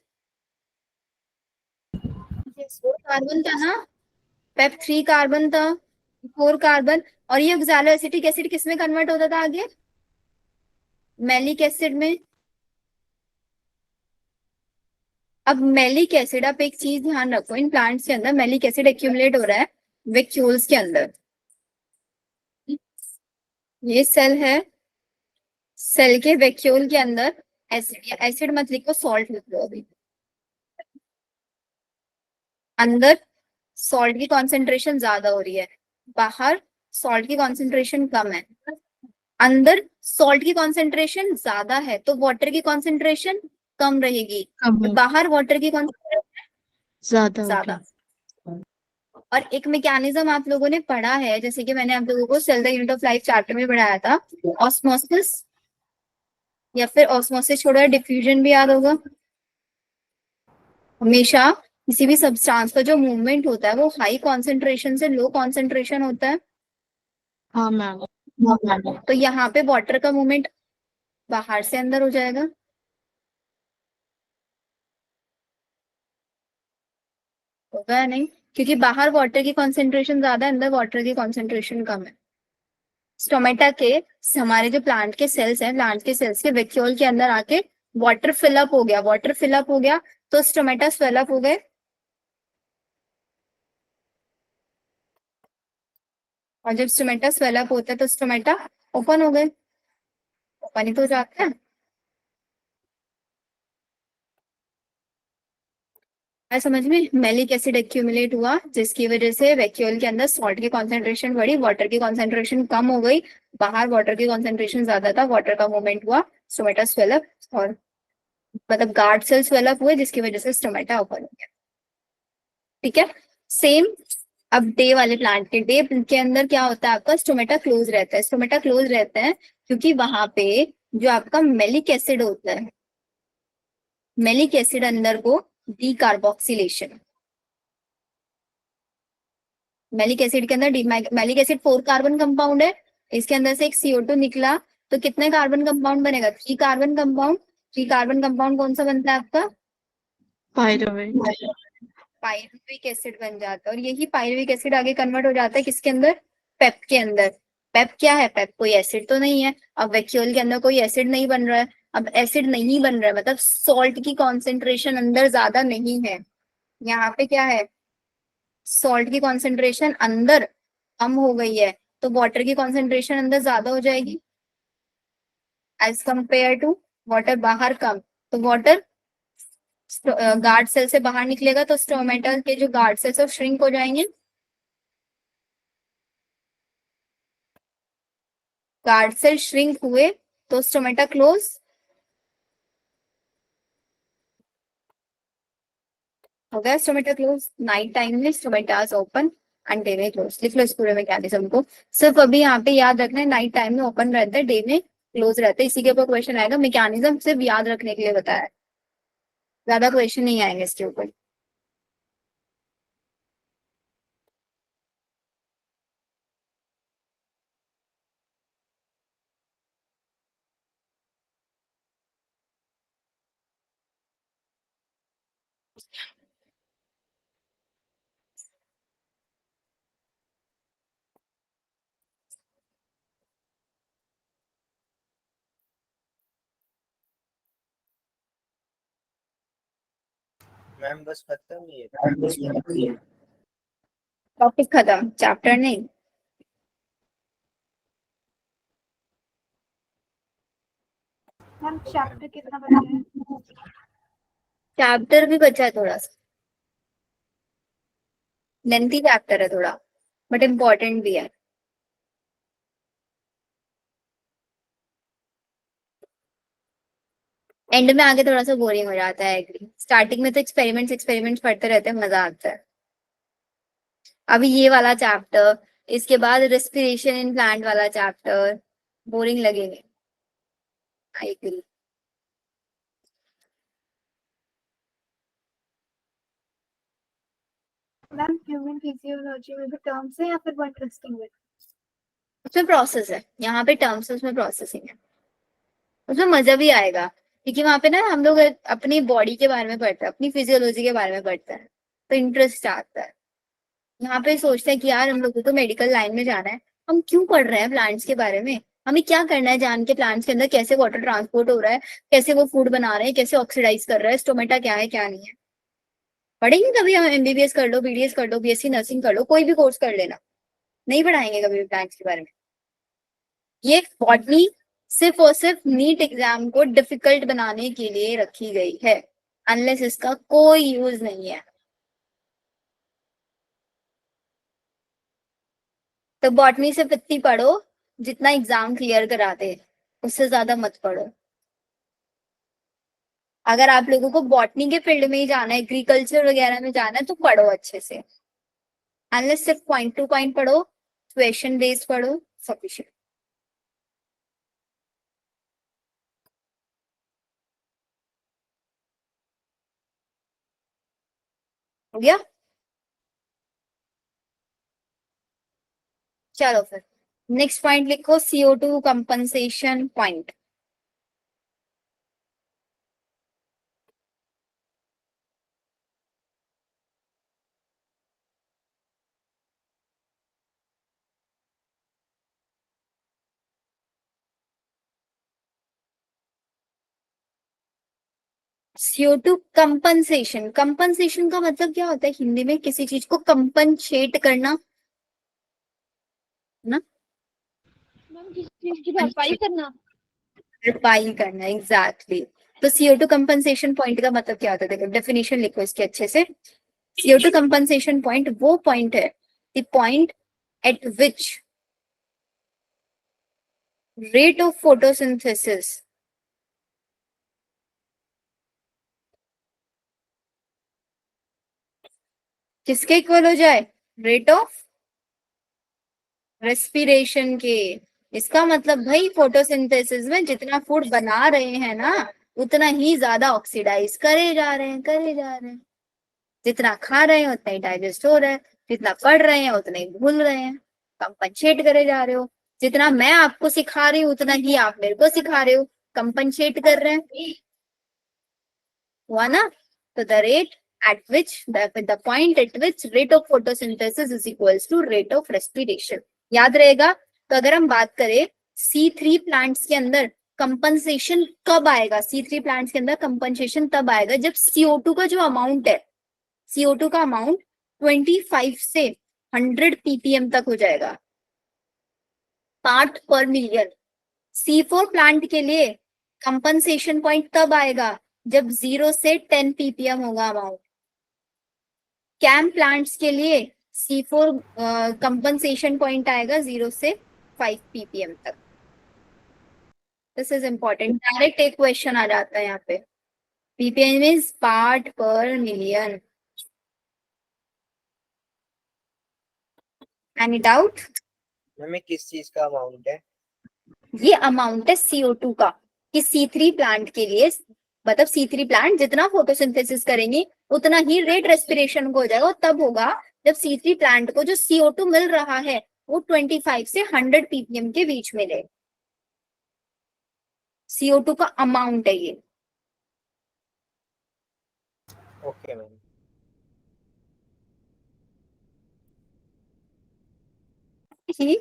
4 कार्बन था ना, पेप 3 कार्बन था, 4 कार्बन। और ये ऑक्सैलो एसिटिक एसिड किस में कन्वर्ट होता था आगे? मैलिक एसिड में। अब मैलिक एसिड, आप एक चीज ध्यान रखो, इन प्लांट्स के अंदर मैलिक एसिड एक्यूमुलेट हो रहा है वैक्यूल्स के अंदर। ये सेल है, सेल के वैक्यूल के अंदर एसिड, या एसिड मत लिखो, सॉल्ट लिख लो अभी। अंदर सॉल्ट की कॉन्सेंट्रेशन ज्यादा हो रही है, बाहर सॉल्ट की कॉन्सेंट्रेशन कम है। अंदर सॉल्ट की कॉन्सेंट्रेशन ज्यादा है तो वाटर की कॉन्सेंट्रेशन कम रहेगी, कम और बाहर वाटर की कॉन्सेंट्रेशन ज्यादा ज्यादा। और एक मैकेनिज्म आप लोगों ने पढ़ा है, जैसे कि मैंने आप लोगों को cell the unit of life chapter में पढ़ाया था, ऑस्मोसिस, या फिर ऑस्मोसिस छोड़ो, डिफ्यूजन भी याद होगा। हमेशा किसी भी सब्सटेंस का जो मूवमेंट होता है वो हाई कॉन्सेंट्रेशन से लो कॉन्सेंट्रेशन होता है। हाँ मैम। तो यहाँ पे वाटर का मूवमेंट बाहर से अंदर हो जाएगा, होगा या नहीं? क्योंकि बाहर वाटर की कॉन्सेंट्रेशन ज्यादा है, अंदर वाटर की कॉन्सेंट्रेशन कम है। स्टोमेटा के, हमारे जो प्लांट के सेल्स हैं, प्लांट के सेल्स के वैक्यूल के अंदर आके वाटर फिलअप हो गया, वाटर फिलअप हो गया तो स्टोमेटा स्वेलअप हो गए। और जब स्टोमेटा स्वेलअप होता है तो स्टोमेटा ओपन हो गए, ओपन ही तो हो जाता है। समझ में? मैलिक एसिड एक्यूमुलेट हुआ जिसकी वजह से वैक्यूल के अंदर सॉल्ट की कॉन्सेंट्रेशन बढ़ी, वाटर की कॉन्सेंट्रेशन कम हो गई, बाहर वाटर की कॉन्सेंट्रेशन ज्यादा था, वाटर का मूवमेंट हुआ, स्टोमेटा स्वेलअप, और मतलब गार्ड सेल स्वेलअप हुए जिसकी वजह से स्टोमेटा ओपन हो गया। ठीक है, सेम। अब डे वाले प्लांट के, डे के अंदर क्या होता है आपका, स्टोमेटा क्लोज रहता है। स्टोमेटा क्लोज रहता है क्योंकि वहां पे जो आपका मेलिक एसिड होता है, मेलिक एसिड अंदर को डीकार्बोक्सिलेशन, मेलिक एसिड के अंदर मेलिक एसिड 4 कार्बन कंपाउंड है, इसके अंदर से एक CO2 निकला तो कितने कार्बन कंपाउंड बनेगा? 3 कार्बन कंपाउंड। 3 कार्बन कंपाउंड कौन सा बनता है आपका? पायरुवेट। पायरुविक एसिड बन जाता है, और यही पायरुविक एसिड आगे कन्वर्ट हो जाता है किसके अंदर? पेप के अंदर। पेप क्या है? पेप कोई एसिड तो नहीं है, अब वैक्यूल के अंदर कोई एसिड नहीं बन रहा है। अब एसिड नहीं बन रहा है मतलब सॉल्ट की कॉन्सेंट्रेशन अंदर ज्यादा नहीं है। यहाँ पे क्या है, सॉल्ट की कॉन्सेंट्रेशन अंदर कम हो गई है, तो वाटर की कॉन्सेंट्रेशन अंदर ज्यादा हो जाएगी एज कंपेयर टू वाटर बाहर कम। तो वाटर गार्ड सेल से बाहर निकलेगा तो स्टोमेटा के जो गार्ड सेल्स है श्रिंक हो जाएंगे, गार्ड सेल श्रिंक हुए तो स्टोमेटा क्लोज हो गया। स्टोमेटा क्लोज, नाइट टाइम में स्टोमेटास ओपन एंड डे में क्लोज। लिख लो इस पूरे मैकेनिज्म को। सिर्फ अभी यहाँ पे याद रखना है, नाइट टाइम में ओपन रहता है, डे में क्लोज रहता है। इसी के ऊपर क्वेश्चन आएगा, मैकेनिज्म सिर्फ याद रखने के लिए बताया है, ज्यादा क्वेश्चन नहीं आएंगे इसके ऊपर। मैम बस खत्म ही है। टॉपिक खत्म, चैप्टर नहीं। मैम चैप्टर कितना बचा है? चैप्टर भी बचा है थोड़ा सा, लेंथी चैप्टर है थोड़ा, बट इम्पोर्टेंट भी है। एंड में आगे थोड़ा सा बोरिंग हो जाता है, एग्री। स्टार्टिंग में तो एक्सपेरिमेंट्स पढ़ते रहते हैं, मजा आता है। अभी ये वाला चैप्टर, इसके बाद रेस्पिरेशन इन प्लांट वाला चैप्टर बोरिंग लगेंगे, I agree. Ma'am human physiology में भी टर्म्स है या फिर वो इंटरेस्टिंग है? उसमें प्रोसेस है, यहाँ पे टर्म्स, उसमें प्रोसेसिंग है। उसमें मजा भी आएगा, क्योंकि वहां पे ना हम लोग अपनी बॉडी के बारे में पढ़ते हैं, अपनी फिजियोलॉजी के बारे में पढ़ते हैं, तो इंटरेस्ट आता है। यहाँ पे सोचते हैं कि यार हम लोग को तो मेडिकल लाइन में जाना है, हम क्यों पढ़ रहे हैं प्लांट्स के बारे में, हमें क्या करना है जान के प्लांट्स के अंदर कैसे वाटर ट्रांसपोर्ट हो रहा है, कैसे वो फूड बना रहे हैं, कैसे ऑक्सीडाइज कर रहा है, स्टोमेटा क्या है क्या नहीं है। पढ़ेंगे कभी हम? एमबीबीएस कर लो, बीडीएस कर लो, बीएससी नर्सिंग कर लो, कोई भी कोर्स कर लेना, नहीं पढ़ाएंगे कभी भी प्लांट्स के बारे में। ये बॉटनी सिर्फ और सिर्फ नीट एग्जाम को डिफिकल्ट बनाने के लिए रखी गई है, अनलेस इसका कोई यूज नहीं है। तो बॉटनी सिर्फ इतनी पढ़ो जितना एग्जाम क्लियर करा दे, उससे ज्यादा मत पढ़ो। अगर आप लोगों को बॉटनी के फील्ड में ही जाना है, एग्रीकल्चर वगैरह में जाना है, तो पढ़ो अच्छे से। अनलेस सिर्फ पॉइंट टू पॉइंट पढ़ो, क्वेश्चन बेस्ड पढ़ो, सफिशिएंट। हो गया? चलो फिर नेक्स्ट पॉइंट लिखो, CO2 compensation point. CO2 compensation, compensation का मतलब क्या होता है हिंदी में? किसी चीज को कंपनसेट करना, ना? मैम किसी चीज की भरपाई करना। भरपाई करना, एग्जैक्टली। तो CO2 कंपनसेशन पॉइंट का मतलब क्या होता है? देखो डेफिनेशन लिखो इसके अच्छे से। CO2 कंपनसेशन पॉइंट वो पॉइंट है, the point eight which rate of photosynthesis किसके इक्वल हो जाए? रेट ऑफ रेस्पिरेशन के। इसका मतलब भाई फोटोसिंथेसिस में जितना फूड बना रहे हैं ना, उतना ही ज्यादा ऑक्सीडाइज करे जा रहे हैं, करे जा रहे हैं। जितना खा रहे हैं उतना ही डाइजेस्ट हो रहा है, जितना पढ़ रहे हैं उतना ही भूल रहे हैं, कंपनसेट करे जा रहे हो। जितना मैं आपको सिखा रही हूँ उतना ही आप मेरे को सिखा रहे हो, कंपनसेट कर रहे हैं, हुआ ना? तो the rate at which the point at which rate of photosynthesis is equals to rate of respiration, याद रहेगा। तो अगर हम बात करें C3 प्लांट्स के अंदर कंपनसेशन कब आएगा, C3 प्लांट्स के अंदर कंपनसेशन तब आएगा जब CO2 का जो अमाउंट है, CO2 का अमाउंट 25 से 100 ppm तक हो जाएगा, पार्ट पर मिलियन। C4 प्लांट के लिए कंपनसेशन पॉइंट तब आएगा जब 0 से 10 ppm होगा अमाउंट। कैम प्लांट्स के लिए C4 कंपनसेशन पॉइंट आएगा 0 से 5 ppm तक। दिस इज इंपॉर्टेंट, डायरेक्ट एक क्वेश्चन आ जाता है यहाँ पे। ppm मीन्स पार्ट पर मिलियन। Any doubt? हमें किस चीज का अमाउंट है? ये अमाउंट है CO2 का, कि C3 प्लांट के लिए, मतलब C3 प्लांट जितना फोटोसिंथेसिस करेंगे उतना ही रेट रेस्पिरेशन को हो जाएगा, और तब होगा जब C3 प्लांट को जो CO2 मिल रहा है वो 25 से 100 ppm के बीच में ले। CO2 का अमाउंट है ये। Okay ma'am. ही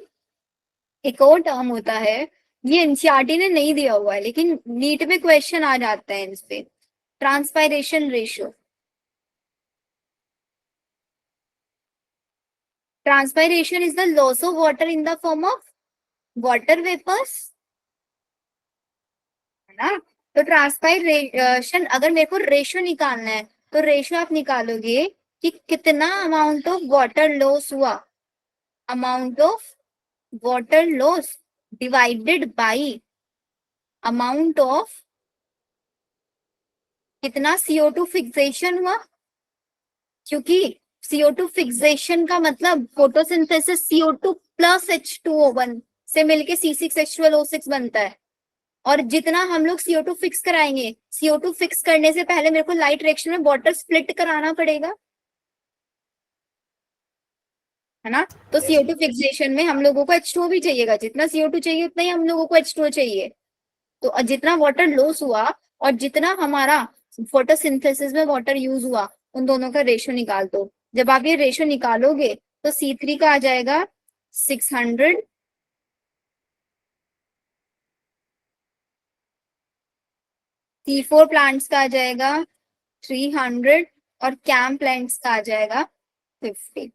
एक और टर्म होता है, ये एनसीईआरटी ने नहीं दिया हुआ है लेकिन नीट में क्वेश्चन आ जाता है इस पे, transpiration ratio. Transpiration is the loss of water in the form of water vapours, है ना। तो ट्रांसपायरेशन, अगर मेरे को रेशियो निकालना है तो रेशियो आप निकालोगे कि कितना अमाउंट ऑफ वाटर लॉस हुआ, amount of water loss divided by amount of कितना CO2 फिक्सेशन हुआ, क्योंकि CO2 फिक्सेशन का मतलब फोटोसिंथेसिस CO2 प्लस H2O1 से मिलके C6H12O6 बनता है। और जितना हम लोग CO2 फिक्स कराएंगे, CO2 फिक्स करने से पहले मेरे को लाइट रिएक्शन में वाटर स्प्लिट कराना पड़ेगा, है ना। तो CO2 फिक्सेशन में हम लोगों को H2O भी चाहिएगा, जितना CO2 चाहिए उतना ही हम लोगों को H2O चाहिए। तो जितना वाटर लॉस हुआ और जितना हमारा फोटोसिंथेसिस में वाटर यूज हुआ, उन दोनों का रेशियो निकाल दो। जब आप ये रेशियो निकालोगे तो C3 का आ जाएगा 600, C4 प्लांट्स का आ जाएगा 300 और कैम प्लांट्स का आ जाएगा 50।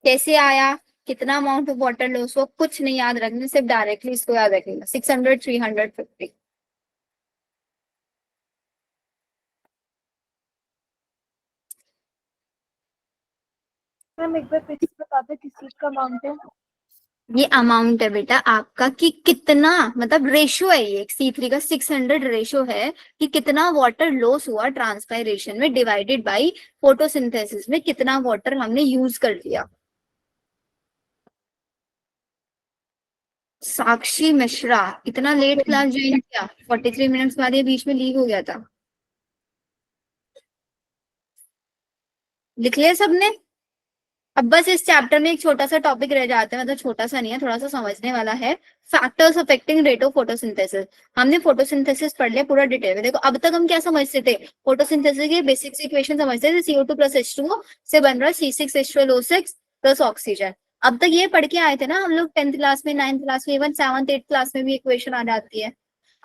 कैसे आया, कितना अमाउंट ऑफ वाटर लॉस हुआ, कुछ नहीं याद रखना, सिर्फ डायरेक्टली इसको याद रखिएगा 600, 300, 50। मैम एक बार फिर से बता दो किस चीज का अमाउंट है। ये अमाउंट है बेटा आपका कि कितना, मतलब रेशियो है, ये C3 का 600 रेशियो है कि कितना वाटर लॉस हुआ ट्रांसपायरेशन में डिवाइडेड बाय फोटोसिंथेसिस में कितना वाटर हमने यूज कर लिया। साक्षी मिश्रा, इतना लेट क्लास ज्वाइन किया, 43 मिनट्स बाद ये बीच में लीव हो गया था। लिख लिया सबने। अब बस इस चैप्टर में एक छोटा सा टॉपिक रह जाता है, मतलब छोटा सा नहीं है, थोड़ा सा समझने वाला है, factors affecting rate of photosynthesis. हमने फोटोसिंथेसिस पढ़ लिया पूरा डिटेल में। देखो अब तक हम क्या समझते थे, फोटोसिंथेसिस की बेसिक इक्वेशन समझते थे, CO2 प्लस H2O से बन रहा है C6H12O6 प्लस ऑक्सीजन। अब तक ये पढ़ के आए थे ना हम लोग 10th क्लास में, 9th क्लास में, इवन 7th 8th क्लास में भी इक्वेशन आ जाती है।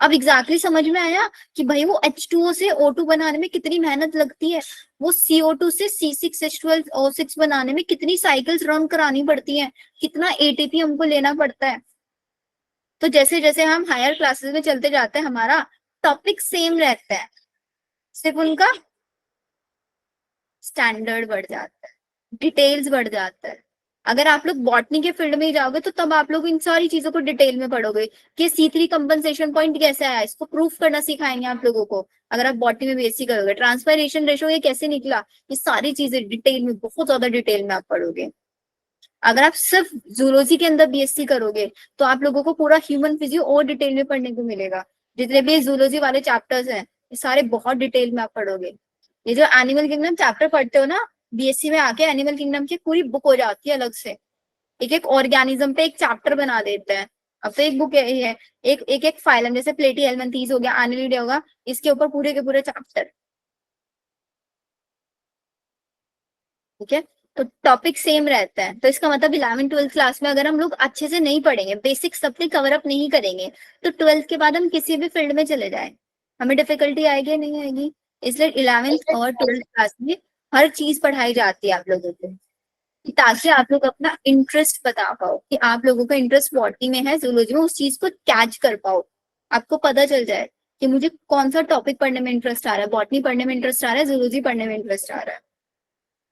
अब एग्जैक्टली समझ में आया कि भाई वो H2O से O2 बनाने में कितनी मेहनत लगती है, वो CO2 से C6H12O6 बनाने में कितनी साइकिल्स रन करानी पड़ती हैं, कितना ATP हमको लेना पड़ता है। तो जैसे जैसे हम हायर क्लासेस में चलते जाते हैं हमारा टॉपिक सेम रहता है, सिर्फ उनका स्टैंडर्ड बढ़ जाता है, डिटेल्स बढ़ जाता है। अगर आप लोग बॉटनी के फील्ड में ही जाओगे तो तब आप लोग इन सारी चीजों को डिटेल में पढ़ोगे कि C3 कंपनसेशन पॉइंट कैसे आया, इसको प्रूफ करना सिखाएंगे आप लोगों को। अगर आप बॉटनी में BSc करोगे, ट्रांसपायरेशन रेशियो ये कैसे निकला, ये सारी चीजें डिटेल में, बहुत ज्यादा डिटेल में आप पढ़ोगे। अगर आप सिर्फ जूलॉजी के अंदर BSc करोगे तो आप लोगों को पूरा ह्यूमन फिजियो और डिटेल में पढ़ने को मिलेगा। जितने भी जूलॉजी वाले चैप्टर्स हैं ये सारे बहुत डिटेल में आप पढ़ोगे। ये जो एनिमल किंगडम चैप्टर पढ़ते हो ना, BSc में आके एनिमल किंगडम की पूरी बुक हो जाती है अलग से, एक एक ऑर्गेनिज्म पे एक चैप्टर बना देते हैं। अब तो एक बुक यही है, एक एक एक फाइलम, जैसे प्लेटी हेलमिंथीज हो गया, एनिलिडे होगा, इसके ऊपर पूरे के पूरे चैप्टर। ठीक है, तो टॉपिक सेम रहता है। तो इसका मतलब 11th 12th क्लास में अगर हम लोग अच्छे से नहीं पढ़ेंगे, बेसिक सबने कवर अप नहीं करेंगे, तो 12th के बाद हम किसी भी फील्ड में चले जाए हमें डिफिकल्टी आएगी या नहीं आएगी। इसलिए 11th और 12th क्लास में हर चीज पढ़ाई जाती है आप लोगों को, ताकि आप लोग अपना इंटरेस्ट बता पाओ कि आप लोगों का इंटरेस्ट बॉटनी में है, जूलॉजी में, उस चीज को कैच कर पाओ। आपको पता चल जाए कि मुझे कौन सा टॉपिक पढ़ने में इंटरेस्ट आ रहा है, बॉटनी पढ़ने में इंटरेस्ट आ रहा है, जूलॉजी पढ़ने में इंटरेस्ट आ रहा है,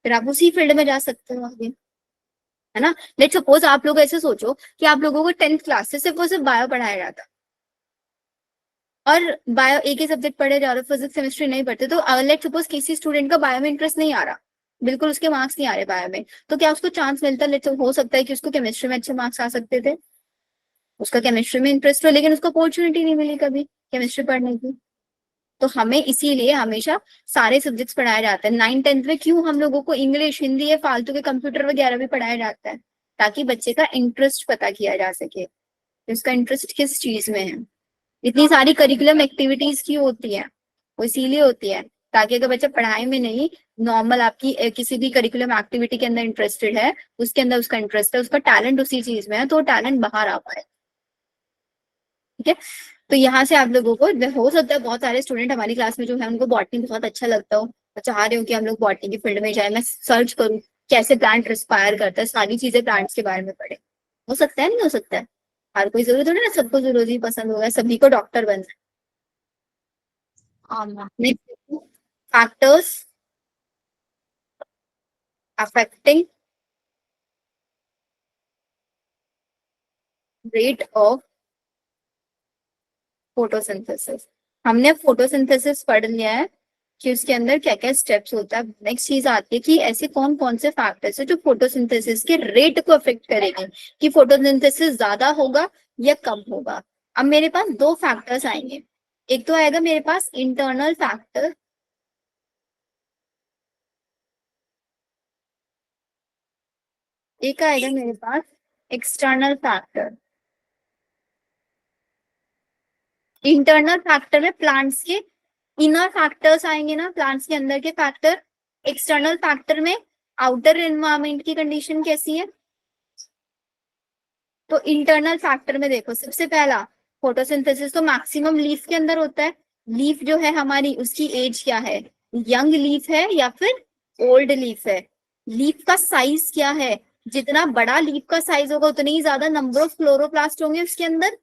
फिर आप उसी फील्ड में जा सकते हो आगे, है ना। लेट सपोज आप लोग ऐसे सोचो कि आप लोगों को 10th क्लास से सिर्फ और सिर्फ बायो पढ़ाया जाता और बायो एक ही सब्जेक्ट पढ़े जा रहे, फिजिक्स केमिस्ट्री नहीं पढ़ते, तो लेट सपोज किसी स्टूडेंट का बायो में इंटरेस्ट नहीं आ रहा, बिल्कुल उसके मार्क्स नहीं आ रहे बायो में, तो क्या उसको चांस मिलता है, हो सकता है कि उसको केमिस्ट्री में अच्छे मार्क्स आ सकते थे, उसका केमिस्ट्री में इंटरेस्ट हो, लेकिन उसको अपॉर्चुनिटी नहीं मिली कभी केमिस्ट्री पढ़ने की। तो हमें इसीलिए हमेशा सारे सब्जेक्ट्स पढ़ाए जाते हैं। 9th 10th में क्यों हम लोगों को इंग्लिश, हिंदी या फालतू के कंप्यूटर वगैरह भी पढ़ाया जाता है, ताकि बच्चे का इंटरेस्ट पता किया जा सके, उसका इंटरेस्ट किस चीज में है। इतनी सारी करिकुलम एक्टिविटीज की होती है, वो इसीलिए होती है ताकि अगर बच्चा पढ़ाई में नहीं, नॉर्मल आपकी किसी भी करिकुलम एक्टिविटी के अंदर इंटरेस्टेड है, उसके अंदर उसका इंटरेस्ट है, उसका टैलेंट उसी चीज में है, तो टैलेंट बाहर आ पाए। ठीक है, तो यहाँ से आप लोगों को हो सकता है बहुत सारे स्टूडेंट हमारी क्लास में जो है उनको बॉटनी बहुत अच्छा लगता हो, तो चाह रहे हो कि हम लोग बॉटनी की फील्ड में जाए, मैं सर्च करूँ कैसे प्लांट रिस्पायर करता है, सारी चीजें प्लांट्स के बारे में पढ़े। हो सकता है, नहीं हो सकता है? हर कोई जरूरी थोड़ी ना सबको जरूरी पसंद होगा, सभी को डॉक्टर बनना है। Factors affecting rate of photosynthesis. हमने फोटोसिंथेसिस पढ़ लिया है कि उसके अंदर क्या क्या स्टेप्स होता है। नेक्स्ट चीज आती है कि ऐसे कौन कौन से फैक्टर्स है जो फोटोसिंथेसिस के रेट को अफेक्ट करेंगे, कि फोटोसिंथेसिस ज्यादा होगा या कम होगा। अब मेरे पास दो फैक्टर्स आएंगे, एक तो आएगा मेरे पास इंटरनल फैक्टर, एक आएगा मेरे पास एक्सटर्नल फैक्टर। इंटरनल फैक्टर में प्लांट्स के इनर फैक्टर्स आएंगे ना, प्लांट्स के अंदर के फैक्टर। एक्सटर्नल फैक्टर में आउटर एनवायरमेंट की कंडीशन कैसी है। तो इंटरनल फैक्टर में देखो, सबसे पहला फोटोसिंथेसिस तो मैक्सिमम लीफ के अंदर होता है। लीफ जो है हमारी, उसकी एज क्या है, यंग लीफ है या फिर ओल्ड लीफ है। लीफ का साइज क्या है, जितना बड़ा लीफ का साइज होगा उतनी ही ज्यादा नंबर ऑफ क्लोरोप्लास्ट होंगे उसके अंदर,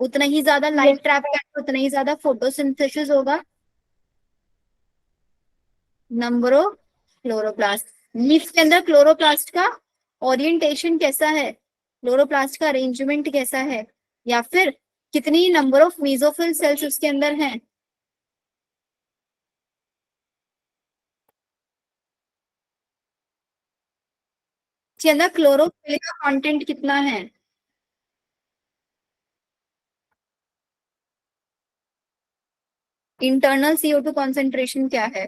उतना ही ज्यादा लाइट ट्रैप करेगा, उतना ही ज्यादा फोटोसिंथेसिस होगा। नंबर ऑफ क्लोरोप्लास्ट, लीफ के अंदर क्लोरोप्लास्ट का ओरिएंटेशन कैसा है, क्लोरोप्लास्ट का अरेंजमेंट कैसा है, या फिर कितनी नंबर ऑफ मेसोफिल सेल्स उसके अंदर हैं। इसके अंदर क्लोरोफिल का कंटेंट कितना है। इंटरनल CO2 कॉन्सेंट्रेशन क्या है।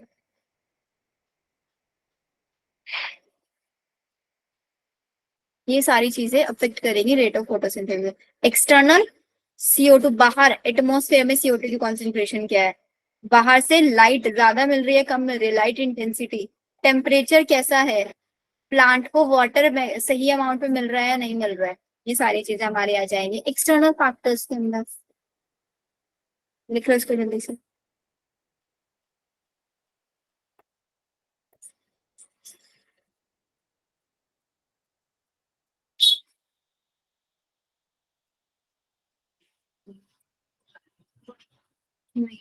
ये सारी चीजें अफेक्ट करेंगी rate of photosynthesis. External CO2, बाहर एटमॉस्फेयर में CO2 की कॉन्सेंट्रेशन क्या है, बाहर से लाइट ज्यादा मिल रही है कम मिल रही है, लाइट इंटेंसिटी, टेम्परेचर कैसा है, प्लांट को वाटर में सही अमाउंट में मिल रहा है या नहीं मिल रहा है। ये सारी चीजें हमारे आ जाएंगी एक्सटर्नल फैक्टर्स के अंदर। लिख लो इसको जल्दी से। नहीं।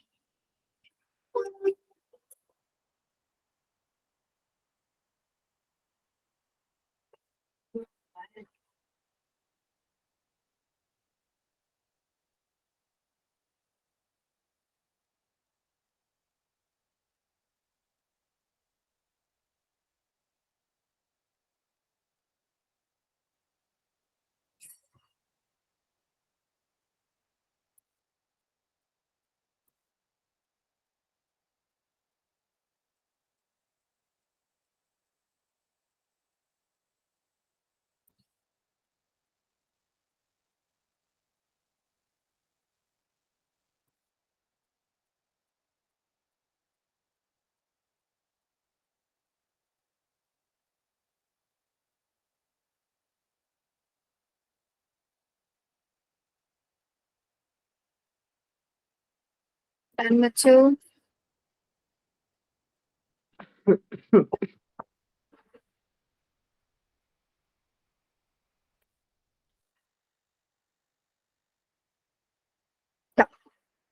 बच्चों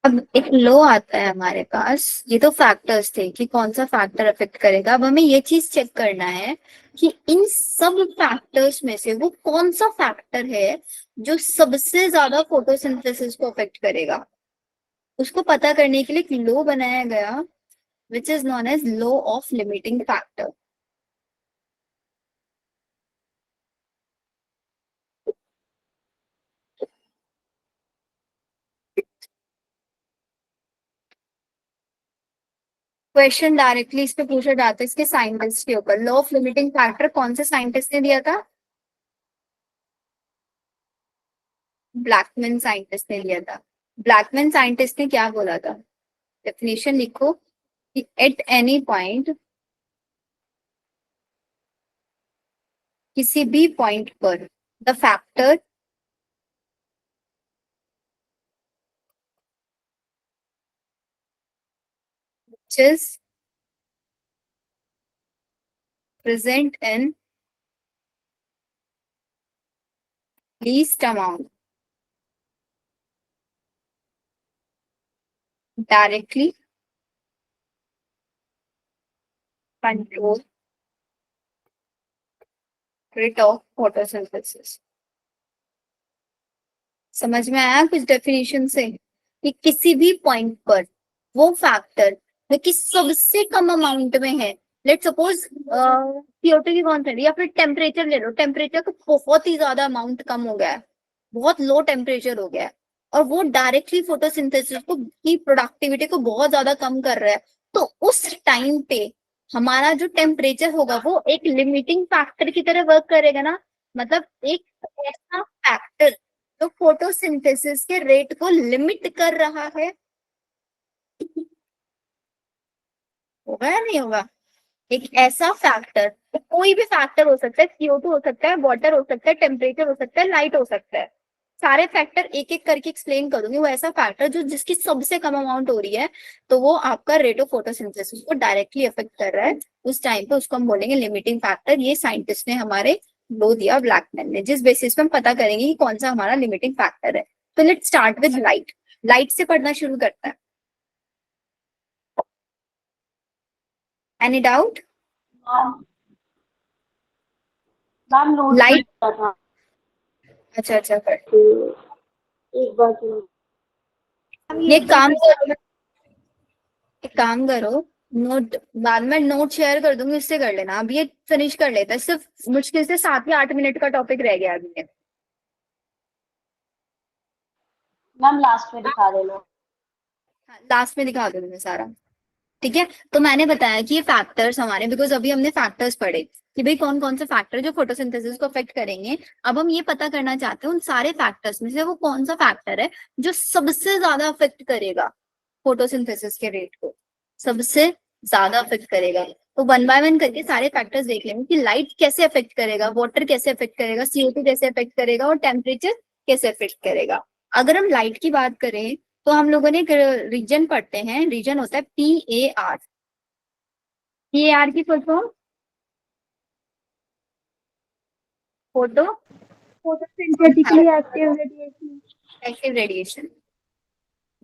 अब एक लो आता है हमारे पास, ये तो फैक्टर्स थे कि कौन सा फैक्टर अफेक्ट करेगा। अब हमें ये चीज चेक करना है कि इन सब फैक्टर्स में से वो कौन सा फैक्टर है जो सबसे ज्यादा फोटोसिंथेसिस को अफेक्ट करेगा। उसको पता करने के लिए एक लो बनाया गया which is known as law of limiting factor. Question directly इस पे पूछा जाता है इसके साइंटिस्ट के ऊपर। लॉ ऑफ लिमिटिंग फैक्टर कौन से साइंटिस्ट ने दिया था, ब्लैकमैन साइंटिस्ट ने दिया था। ब्लैकमैन साइंटिस्ट ने क्या बोला था? डेफिनेशन लिखो कि एट एनी पॉइंट, किसी भी पॉइंट पर the factor which is present in least amount directly control rate of photosynthesis. समझ में आया कुछ डेफिनेशन से कि किसी भी पॉइंट पर वो फैक्टर जो कि सबसे कम अमाउंट में है, लेट सपोज CO2 की कॉन्सेंट्रेशन या फिर टेम्परेचर ले लो, टेम्परेचर का बहुत ही ज्यादा अमाउंट कम हो गया है, बहुत लो टेम्परेचर हो गया है और वो डायरेक्टली फोटोसिंथेसिस को की प्रोडक्टिविटी को बहुत ज्यादा कम कर रहा है, तो उस टाइम पे हमारा जो टेम्परेचर होगा वो एक लिमिटिंग फैक्टर की तरह वर्क करेगा ना, मतलब एक ऐसा फैक्टर जो फोटोसिंथेसिस के रेट को लिमिट कर रहा है। होगा या नहीं होगा? एक ऐसा फैक्टर, कोई भी फैक्टर हो सकता है, CO2 हो सकता है, वाटर हो सकता है, टेम्परेचर हो सकता है, लाइट हो सकता है, सारे फैक्टर एक एक करके एक्सप्लेन करूंगी। वो ऐसा फैक्टर जो जिसकी सबसे कम अमाउंट हो रही है तो वो आपका रेट ऑफ फोटोसिंथेसिस को डायरेक्टली अफेक्ट कर रहा है, उस टाइम पे उसको हम बोलेंगे लिमिटिंग फैक्टर। ये साइंटिस्ट ने हमारे लो दिया ब्लैकमैन ने, जिस बेसिस पे हम पता करेंगे कि कौन सा हमारा लिमिटिंग फैक्टर है। तो let's start with light. Light से पढ़ना शुरू करता है। Any doubt? Ma'am note light, किया था अच्छा अच्छा कर, एक बार तो। ये काम करो, एक काम करो, नोट बाद में नोट शेयर कर दूंगी, इससे कर लेना। अब ये फिनिश कर लेता है, सिर्फ मुश्किल से 7 या 8 मिनट का टॉपिक रह गया अभी। मैम लास्ट में दिखा देना। लास्ट में दिखा दूंगी मैं सारा, ठीक है। तो मैंने बताया कि ये फैक्टर्स हमारे, बिकॉज अभी हमने फैक्टर्स पढ़े कि भाई कौन कौन से फैक्टर जो फोटोसिंथेसिस को अफेक्ट करेंगे। अब हम ये पता करना चाहते हैं उन सारे फैक्टर्स में से वो कौन सा फैक्टर है जो सबसे ज्यादा अफेक्ट करेगा फोटोसिंथेसिस के रेट को, सबसे ज्यादा अफेक्ट करेगा। तो वन बाय वन करके सारे फैक्टर्स देख लेंगे कि लाइट कैसे अफेक्ट करेगा, वाटर कैसे अफेक्ट करेगा, CO2 कैसे अफेक्ट करेगा और टेम्परेचर कैसे अफेक्ट करेगा। अगर हम लाइट की बात करें तो हम लोगों ने एक रीजन पढ़ते हैं, रीजन होता है PAR। PAR की full form photo photosynthetically active radiation. Active radiation.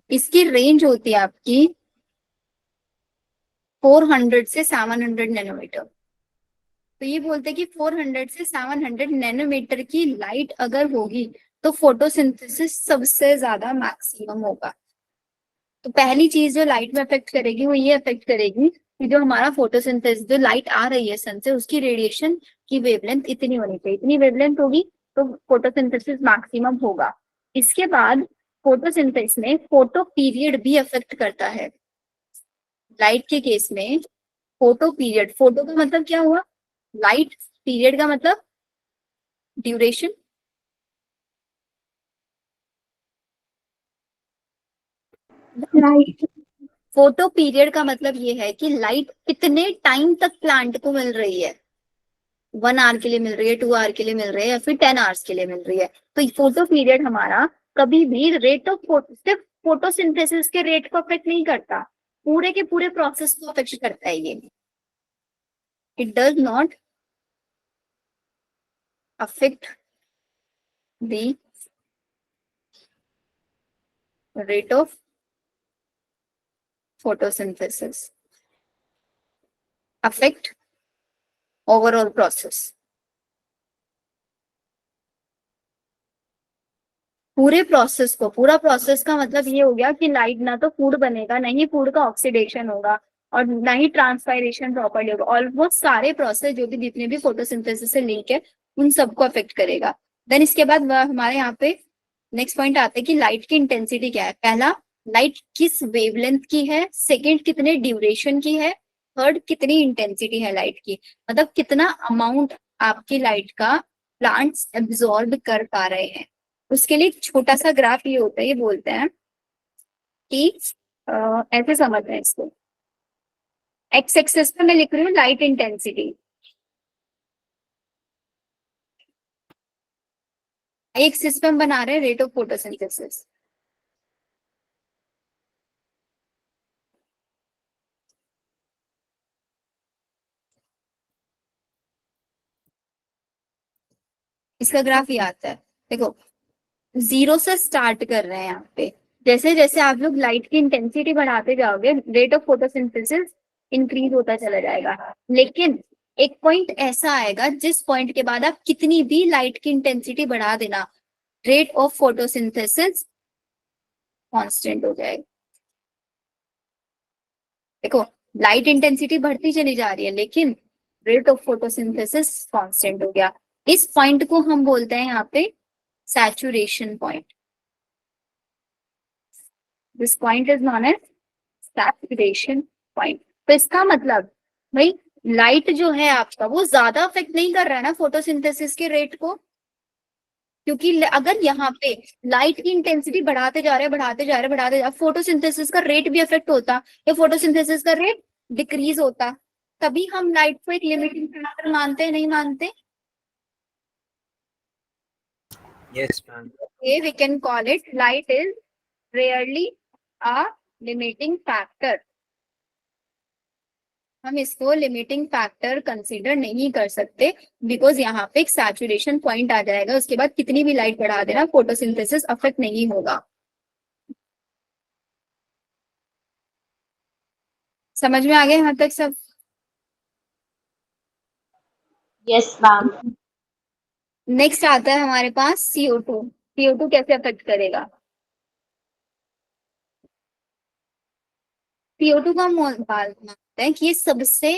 इसकी रेंज होती है आपकी 400 से 700 नैनोमीटर। तो ये बोलते हैं कि 400 से 700 नैनोमीटर की लाइट अगर होगी तो फोटोसिंथेसिस सबसे ज्यादा मैक्सिमम होगा। तो पहली चीज जो लाइट में अफेक्ट करेगी वो ये अफेक्ट करेगी कि जो हमारा फोटोसिंथेसिस, जो लाइट आ रही है सन से, उसकी रेडिएशन की वेवलेंथ इतनी होनी चाहिए, इतनी वेवलेंथ होगी तो फोटोसिंथेसिस मैक्सिमम होगा। इसके बाद फोटोसिंथेसिस में फोटो पीरियड भी अफेक्ट करता है। लाइट के केस में फोटो पीरियड, फोटो का मतलब क्या हुआ, लाइट, पीरियड का मतलब ड्यूरेशन। लाइट फोटो पीरियड का मतलब ये है कि लाइट कितने टाइम तक प्लांट को मिल रही है, 1 आवर के लिए मिल रही है, 2 आवर के लिए मिल रही है या फिर 10 आवर्स के लिए मिल रही है। तो फोटो पीरियड हमारा कभी भी रेट ऑफ फोटो, सिर्फ फोटोसिंथेसिस के रेट को अफेक्ट नहीं करता, पूरे के पूरे प्रोसेस को अफेक्ट करता है ये। It does not affect the rate of photosynthesis, affect overall process। पूरे प्रोसेस को, पूरा प्रोसेस का मतलब ये हो गया कि लाइट ना तो फूड बनेगा, ना ही फूड का ऑक्सीडेशन होगा और ना ही ट्रांसपायरेशन प्रॉपर्ली होगा। ऑलमोस्ट सारे प्रोसेस जो भी जितने भी फोटोसिंथेसिस से लिंक है उन सबको अफेक्ट करेगा। देन इसके बाद हमारे यहाँ पे नेक्स्ट पॉइंट आता है कि लाइट की इंटेंसिटी क्या है। पहला, लाइट किस वेवलेंथ की है, सेकेंड कितने ड्यूरेशन की है, थर्ड कितनी इंटेंसिटी है लाइट की, मतलब कितना अमाउंट आपकी लाइट का प्लांट्स एब्जॉर्ब कर पा रहे हैं। उसके लिए एक छोटा सा ग्राफ ये होता है, ये बोलते हैं कि ऐसे समझ रहे हैं इसको, एक्स एक्सिस पे मैं लिख रही हूँ लाइट इंटेंसिटी, एक सिस्टम बना रहे हैं रेट ऑफ फोटोसिंथेसिस। इसका ग्राफ ये आता है, देखो जीरो से स्टार्ट कर रहे हैं यहाँ पे, जैसे जैसे आप लोग लाइट की इंटेंसिटी बढ़ाते जाओगे रेट ऑफ फोटोसिंथेसिस इंक्रीज होता चला जाएगा, लेकिन एक पॉइंट ऐसा आएगा जिस पॉइंट के बाद आप कितनी भी लाइट की इंटेंसिटी बढ़ा देना, रेट ऑफ फोटोसिंथेसिस कांस्टेंट हो जाएगा। देखो लाइट इंटेंसिटी बढ़ती चली जा रही है लेकिन रेट ऑफ फोटोसिंथेसिस कांस्टेंट हो गया। इस पॉइंट को हम बोलते हैं यहाँ पे saturation point. This point is known as saturation point. तो इसका मतलब भाई लाइट जो है आपका वो ज्यादा अफेक्ट नहीं कर रहा है ना फोटोसिंथेसिस के रेट को, क्योंकि अगर यहाँ पे लाइट की इंटेंसिटी बढ़ाते जा रहे बढ़ाते जा रहे बढ़ाते जा, फोटोसिंथेसिस का रेट भी अफेक्ट होता या फोटोसिंथेसिस का रेट डिक्रीज होता, तभी हम लाइट को एक लिमिटिंग फैक्टर मानते हैं, नहीं मानते? Yes, ma'am. Okay, we can call it light is rarely a limiting factor। हम इसको लिमिटिंग फैक्टर कंसीडर नहीं कर सकते बिकॉज यहाँ पे एक सैचुरेशन पॉइंट आ जाएगा, उसके बाद कितनी भी लाइट बढ़ा देना फोटोसिंथेसिस अफेक्ट नहीं होगा। समझ में आ गया यहाँ तक सब? Yes ma'am. नेक्स्ट आता है हमारे पास CO2। CO2 कैसे अफेक्ट करेगा? CO2 का मानते हैं कि ये सबसे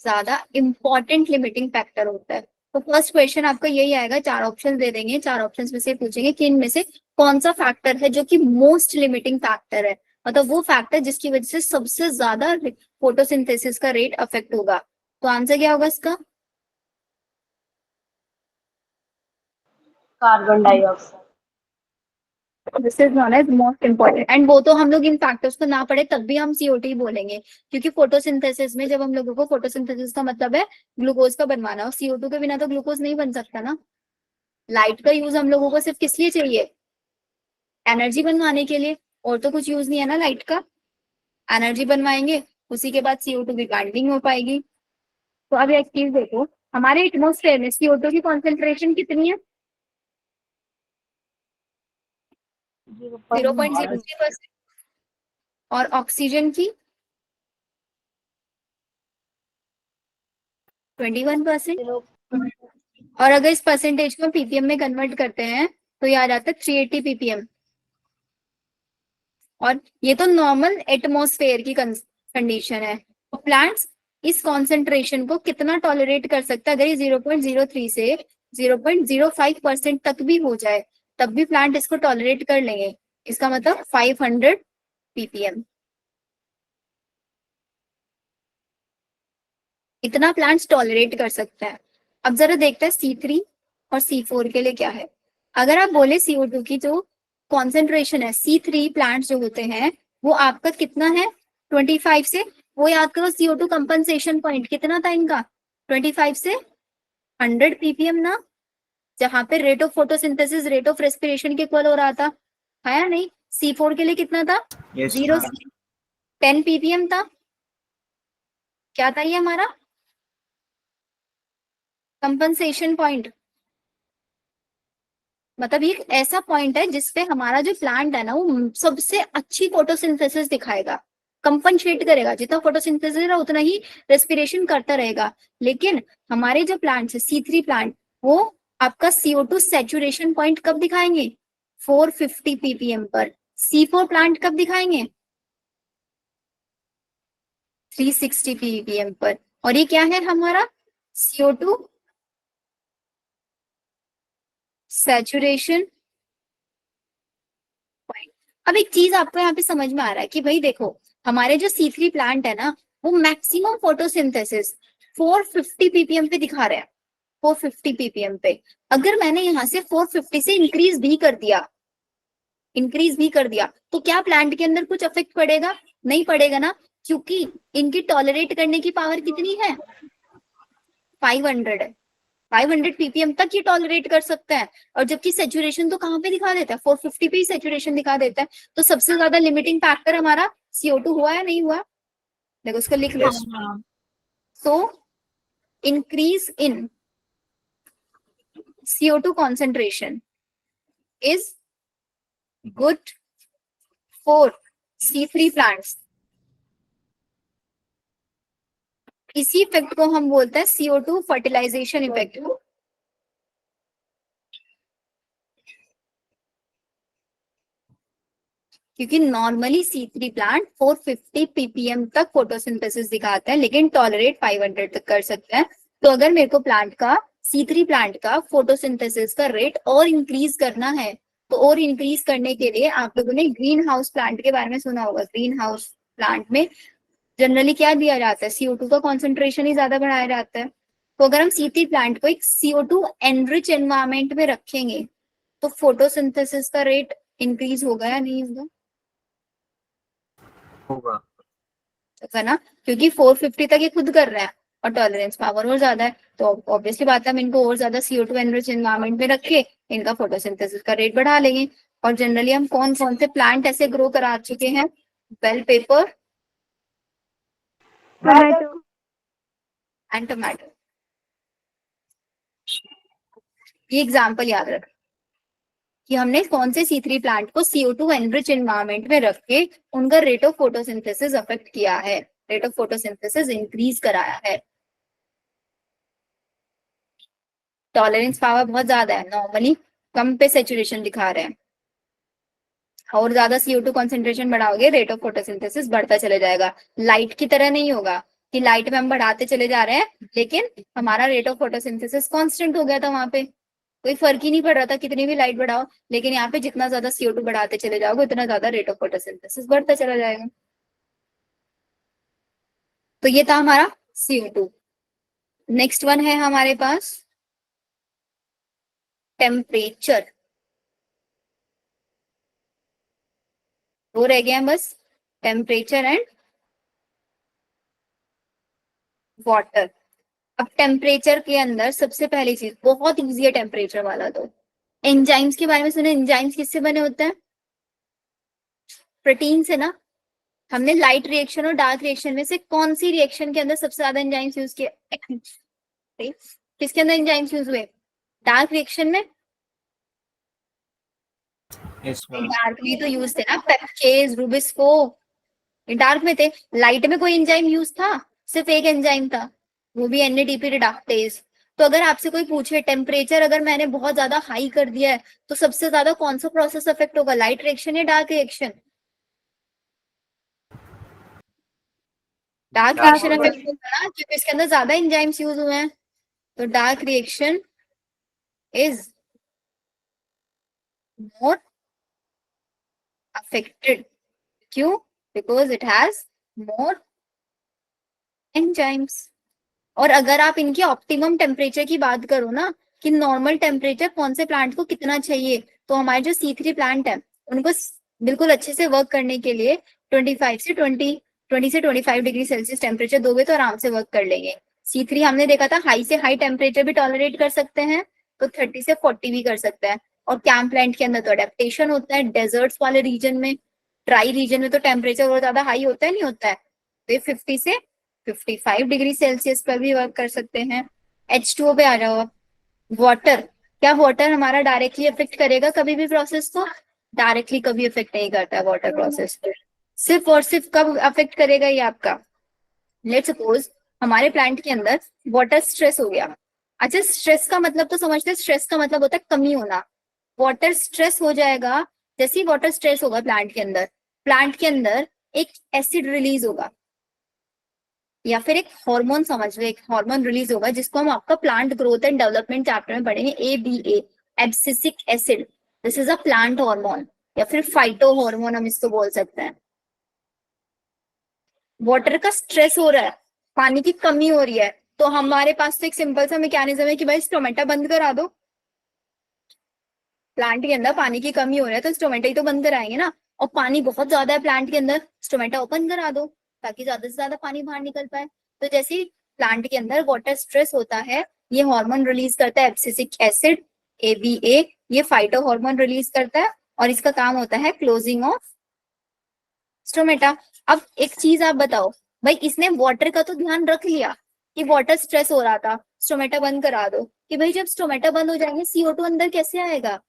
ज्यादा इंपॉर्टेंट लिमिटिंग फैक्टर होता है। तो फर्स्ट क्वेश्चन आपका यही आएगा, चार ऑप्शन दे देंगे, चार ऑप्शन में से पूछेंगे कि इनमें से कौन सा फैक्टर है जो कि मोस्ट लिमिटिंग फैक्टर है, मतलब वो फैक्टर जिसकी वजह से सबसे ज्यादा फोटोसिंथेसिस का रेट अफेक्ट होगा। तो आंसर क्या होगा इसका? Carbon dioxide. This is known as most important, and वो तो हम लोग इन फैक्टर्स को ना पढ़े तब भी हम CO2 ही बोलेंगे, क्योंकि फोटोसिंथेसिस में जब हम लोगों को फोटोसिंथेसिस का मतलब है ग्लूकोज का बनवाना, और CO2 के बिना तो ग्लूकोज नहीं बन सकता ना। लाइट का यूज हम लोगों को सिर्फ किस लिए चाहिए? एनर्जी बनवाने के लिए, और तो कुछ यूज नहीं है ना लाइट का। एनर्जी बनवाएंगे उसी के बाद CO2 की बाइंडिंग हो पाएगी। तो अब एक चीज देखो, हमारे एटमोस्फेयर में CO2 की कॉन्सेंट्रेशन कितनी है? 0.03%। और ऑक्सीजन की 21%। और अगर इस परसेंटेज को ppm में कन्वर्ट करते हैं तो ये आ जाता है 380 ppm। और ये तो नॉर्मल एटमॉस्फेयर की कंडीशन है। तो प्लांट्स इस कॉन्सेंट्रेशन को कितना टॉलरेट कर सकता है? अगर ये 0.03 से 0.05% तक भी हो जाए तब भी प्लांट इसको टॉलरेट कर लेंगे। इसका मतलब 500 ppm। इतना प्लांट्स टॉलरेट कर सकता है। अब जरा देखते हैं C3 और C4 के लिए क्या है। अगर आप बोले CO2 की जो कॉन्सेंट्रेशन है C3 प्लांट्स जो होते हैं वो आपका कितना है 25 से, वो याद करो CO2 कंपनसेशन पॉइंट कितना था इनका 25 से 100 ppm ना, जहां पे rate of photosynthesis rate of respiration के इक्वल हो रहा था, है या नहीं? C4 के लिए कितना था? Yes, 0 ma'am. से 10 ppm था। क्या था ये हमारा कंपनसेशन पॉइंट? मतलब ये ऐसा पॉइंट है जिसपे हमारा जो प्लांट है ना वो सबसे अच्छी फोटोसिंथेसिस दिखाएगा, कंपनसेट करेगा, जितना फोटोसिंथेसिस है उतना ही रेस्पिरेशन करता रहेगा। लेकिन हमारे जो प्लांट्स है C3 प्लांट वो आपका CO2 सैचुरेशन पॉइंट कब दिखाएंगे? 450 ppm पर। C4 प्लांट कब दिखाएंगे? 360 ppm पर। और ये क्या है हमारा CO2 सैचुरेशन पॉइंट। अब एक चीज आपको यहाँ पे समझ में आ रहा है कि भाई देखो हमारे जो C3 प्लांट है ना वो मैक्सिमम फोटोसिंथेसिस 450 ppm पे दिखा रहे हैं, 450 ppm पे। अगर मैंने यहाँ से 450 से इंक्रीज भी कर दिया इंक्रीज भी कर दिया, तो क्या प्लांट के अंदर कुछ इफेक्ट पड़ेगा? नहीं पड़ेगा ना, क्योंकि इनकी टॉलरेट करने की पावर कितनी है? 500 है। 500 ppm तक ये टॉलरेट कर सकते हैं। और जबकि सेचुरेशन तो कहाँ पे दिखा देता है? 450 पे ही सेचुरेशन दिखा देता है। तो सबसे ज्यादा लिमिटिंग फैक्टर हमारा CO2 हुआ या नहीं हुआ? देखो उसको लिख लो। Yes, ma'am. So increase in CO2 concentration is good for C3 plants. इसी इफेक्ट को हम बोलते हैं CO2 फर्टिलाइजेशन इफेक्ट। क्योंकि नॉर्मली C3 प्लांट 450 ppm तक फोटोसिंथेसिस दिखाते हैं, लेकिन टॉलरेट 500 तक कर सकते हैं। तो अगर मेरे को C3 प्लांट का फोटोसिंथेसिस का रेट और इंक्रीज करना है, तो और इंक्रीज करने के लिए आप लोगों ने ग्रीन हाउस प्लांट के बारे में सुना होगा। ग्रीन हाउस प्लांट में जनरली क्या दिया जाता है? CO2 का कॉन्सेंट्रेशन ही ज्यादा बढ़ाया जाता है। तो अगर हम C3 प्लांट को एक CO2 एनरिच एनवायरमेंट में रखेंगे, तो फोटोसिंथेसिस का रेट इंक्रीज होगा या नहीं होगा? होगा। है ना, क्योंकि 450 तक ये खुद कर रहे हैं और टॉलरेंस पावर और ज्यादा है, तो ऑब्वियसली बात है हम इनको और ज्यादा CO2 एनरिच एनवायरमेंट में रखे, इनका फोटोसिंथेसिस का रेट बढ़ा लेंगे। और जनरली हम कौन कौन से प्लांट ऐसे ग्रो करा चुके हैं? Bell pepper and tomato. ये एग्जाम्पल याद रख कि हमने कौन से C3 प्लांट को CO2 एनरिच एनवायरमेंट में रख के उनका रेट ऑफ फोटोसिंथेसिस अफेक्ट किया है, रेट ऑफ फोटोसिंथेसिस इंक्रीज कराया है। टॉलरेंस पावर बहुत ज्यादा है, नॉर्मली कम पे सेचुरेशन दिखा रहे हैं, और ज्यादा CO2 कॉन्सेंट्रेशन बढ़ाओगे रेट ऑफ फोटोसिंथेसिस बढ़ता चले जाएगा। लाइट की तरह नहीं होगा कि लाइट में हम बढ़ाते चले जा रहे हैं लेकिन हमारा रेट ऑफ फोटोसिंथेसिस कांस्टेंट हो गया था, वहां पे कोई फर्क ही नहीं पड़ रहा था कितनी भी लाइट बढ़ाओ। लेकिन यहाँ पे जितना ज्यादा CO2 बढ़ाते चले जाओगे उतना ज्यादा रेट ऑफ फोटोसिंथेसिस बढ़ता चला जाएगा। तो ये था हमारा CO2। नेक्स्ट वन है हमारे पास टेम्परेचर। वो रह गया बस टेम्परेचर एंड वाटर। अब टेम्परेचर के अंदर सबसे पहली चीज बहुत इजी है टेम्परेचर वाला, तो एंजाइम्स के बारे में सुने। एंजाइम्स किससे बने होते हैं? प्रोटीन से ना। हमने लाइट रिएक्शन और डार्क रिएक्शन में से कौन सी रिएक्शन के अंदर सबसे ज्यादा एंजाइम्स यूज किए? किसके अंदर एंजाइम्स यूज हुए? डार्क रिएक्शन में। Yes, ma'am. डार्क में तो यूज थे ना, पेप्टेज, रूबिस्को, डार्क में थे। लाइट में कोई एंजाइम यूज था? सिर्फ एक एंजाइम था, वो भी NADP रिडक्टेज। तो अगर आपसे कोई पूछे टेम्परेचर अगर मैंने बहुत ज्यादा हाई कर दिया है तो सबसे ज्यादा कौन सा प्रोसेस अफेक्ट होगा? लाइट रिएक्शन या dark reaction? Dark reaction affect होगा ना, क्योंकि इसके अंदर ज्यादा एंजाइम्स यूज हुए हैं। तो dark reaction is more affected. क्यों? Because it has more enzymes. और अगर आप इनकी ऑप्टिमम टेम्परेचर की बात करो ना, कि नॉर्मल टेम्परेचर कौन से प्लांट को कितना चाहिए, तो हमारे जो C3 प्लांट है उनको बिल्कुल अच्छे से वर्क करने के लिए 25 से 25 डिग्री सेल्सियस टेम्परेचर दोगे तो आराम से वर्क कर लेंगे। C3 हमने देखा था हाई से हाई टेम्परेचर भी टॉलरेट कर सकते हैं, तो 30 से 40 भी कर सकते हैं। और कैंप प्लांट के अंदर तो अडेप्टेशन होता है, डेजर्ट्स वाले रीजन में, ड्राई रीजन में तो टेम्परेचर बहुत ज्यादा हाई होता है नहीं होता है, तो 50 से 55 डिग्री सेल्सियस पर भी वर्क कर सकते हैं। H2O पे आ जाओ आप। वाटर, क्या वाटर हमारा डायरेक्टली अफेक्ट करेगा कभी भी प्रोसेस को? डायरेक्टली कभी अफेक्ट नहीं करता है वाटर प्रोसेस को। सिर्फ और सिर्फ कब अफेक्ट करेगा ये आपका? लेट्स सपोज हमारे प्लांट के अंदर वाटर स्ट्रेस हो गया। अच्छा, स्ट्रेस का मतलब तो समझते हैं, स्ट्रेस का मतलब होता है कमी होना। वाटर स्ट्रेस हो जाएगा, जैसे ही वाटर स्ट्रेस होगा प्लांट के अंदर एक एसिड रिलीज होगा, या फिर एक हार्मोन समझ लो, एक हार्मोन रिलीज होगा जिसको हम आपका plant growth and development chapter में पढ़ेंगे, ABA, abscisic acid. This is a plant hormone या फिर फाइटो हार्मोन हम इसको बोल सकते हैं। वाटर का स्ट्रेस हो रहा है, पानी की कमी हो रही है, तो हमारे पास तो एक सिंपल सा मैकेनिज्म है कि भाई टोमेटो बंद करा दो। प्लांट के अंदर पानी की कमी हो रही है तो स्टोमेटा ही तो बंद कराएंगे ना, और पानी बहुत ज्यादा है प्लांट के अंदर, स्टोमेटा ओपन करा दो ताकि ज्यादा से ज्यादा पानी बाहर निकल पाए। तो जैसे प्लांट के अंदर वाटर स्ट्रेस होता है, ये हार्मोन रिलीज करता है एब्सिसिक एसिड ABA, ये फाइटो हार्मोन रिलीज करता है और इसका काम होता है क्लोजिंग ऑफ स्टोमेटा। अब एक चीज आप बताओ भाई, इसने वाटर का तो ध्यान रख लिया कि वाटर स्ट्रेस हो रहा था, स्टोमेटा बंद करा दो, कि भाई जब स्टोमेटा बंद हो जाएंगे CO2 अंदर कैसे आएगा?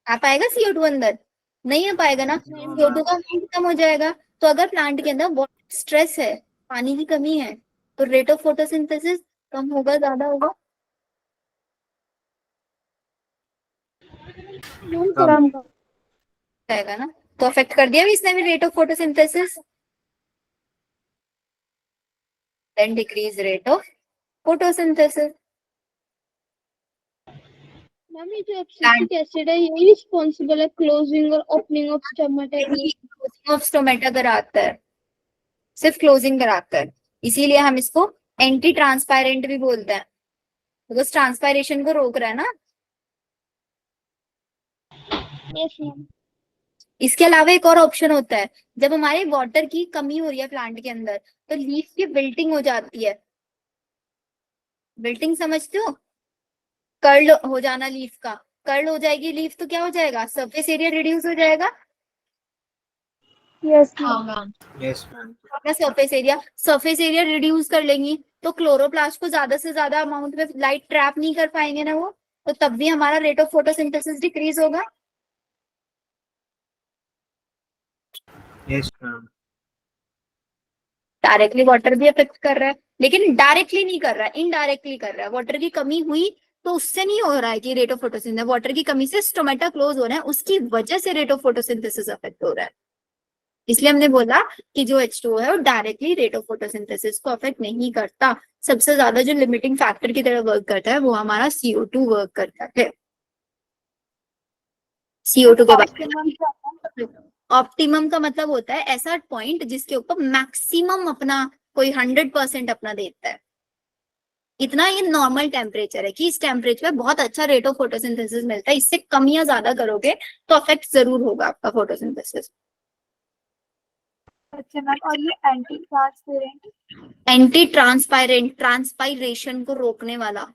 आ पाएगा CO2 अंदर? नहीं आ पाएगा ना, CO2 का अमाउंट कम हो जाएगा। तो अगर प्लांट के अंदर वाटर स्ट्रेस है, पानी की कमी है, तो रेट ऑफ फोटोसिंथेसिस कम होगा, ज्यादा होगा? कम जाएगा ना। तो अफेक्ट कर दिया भी इसने भी rate of photosynthesis, then decrease rate of photosynthesis. Ma'am ये जो एब्सिसिक एसिड है यही रिस्पॉन्सिबल है क्लोजिंग और ओपनिंग ऑफ स्टोमेटा की। क्लोजिंग ऑफ स्टोमेटा कराता है, सिर्फ क्लोजिंग कराता है, इसीलिए हम इसको एंटी ट्रांसपायरेंट भी बोलते हैं, बिकॉज ट्रांसपायरेशन को रोक रहा है ना। Yes ma'am. इसके अलावा एक और ऑप्शन होता है, जब हमारे वाटर की कमी हो रही है प्लांट के अंदर तो लीफ की विल्टिंग हो जाती है। विल्टिंग समझते हो? कर्ल हो जाना लीफ का, कर्ल हो जाएगी लीफ तो क्या हो जाएगा? सरफेस एरिया रिड्यूस हो जाएगा। Yes ma'am. Yes ma'am. अपना सरफेस एरिया रिड्यूस कर लेंगी तो क्लोरोप्लास्ट को ज्यादा से ज्यादा अमाउंट में लाइट ट्रैप नहीं कर पाएंगे ना वो, तो तब भी हमारा रेट ऑफ फोटोसिंथेसिस डिक्रीज होगा। Yes ma'am. डायरेक्टली वाटर भी अफेक्ट कर रहा है, लेकिन डायरेक्टली नहीं कर रहा है, इनडायरेक्टली कर रहा है। वाटर की कमी हुई तो उससे नहीं हो रहा है कि रेट ऑफ फोटोसिंथेसिस, वाटर की कमी से स्टोमेटा क्लोज हो रहा है, उसकी वजह से रेट ऑफ फोटोसिंथेसिस अफेक्ट हो रहा है। इसलिए हमने बोला कि जो H2O है वो डायरेक्टली रेट ऑफ फोटोसिंथेसिस को अफेक्ट नहीं करता। सबसे ज्यादा जो लिमिटिंग फैक्टर की तरह वर्क करता है वो हमारा CO2 वर्क करता है। CO2 के बाद ऑप्टिमम का मतलब होता है ऐसा पॉइंट जिसके ऊपर मैक्सिमम अपना कोई 100% अपना देता है। इतना ये नॉर्मल टेम्परेचर है कि इस टेम्परेचर पे बहुत अच्छा रेट ऑफ फोटोसिंथेसिस मिलता है, इससे कम या ज्यादा करोगे तो अफेक्ट जरूर होगा आपका फोटोसिंथेसिस। अच्छा मैम, और ये एंटी ट्रांसपायरेंट, ट्रांसपायरेशन को रोकने वाला।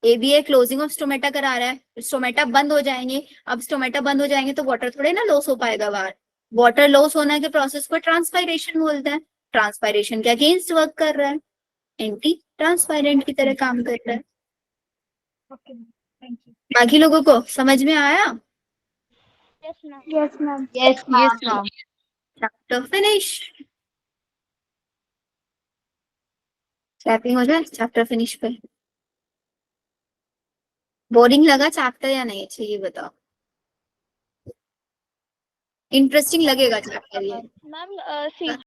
ABA क्लोजिंग ऑफ स्टोमेटा करा रहा है, स्टोमेटा बंद हो जाएंगे, अब स्टोमेटा बंद हो जाएंगे तो वाटर थोड़े ना लॉस हो पाएगा बाहर। वाटर लॉस होने के प्रोसेस को ट्रांसपायरेशन बोलते हैं। ट्रांसपायरेशन के अगेंस्ट वर्क कर रहा है, एंटी ट्रांसपायरेंट की तरह काम कर रहा है। Okay thank you. बाकी लोगों को समझ में आया? Yes ma'am. Yes ma'am. Yes ma'am. Chapter finish. Clapping हो जाए चैप्टर फिनिश पे। बोरिंग लगा चैप्टर या नहीं? अच्छा ये बताओ, इंटरेस्टिंग लगेगा चैप्टर ये? मैम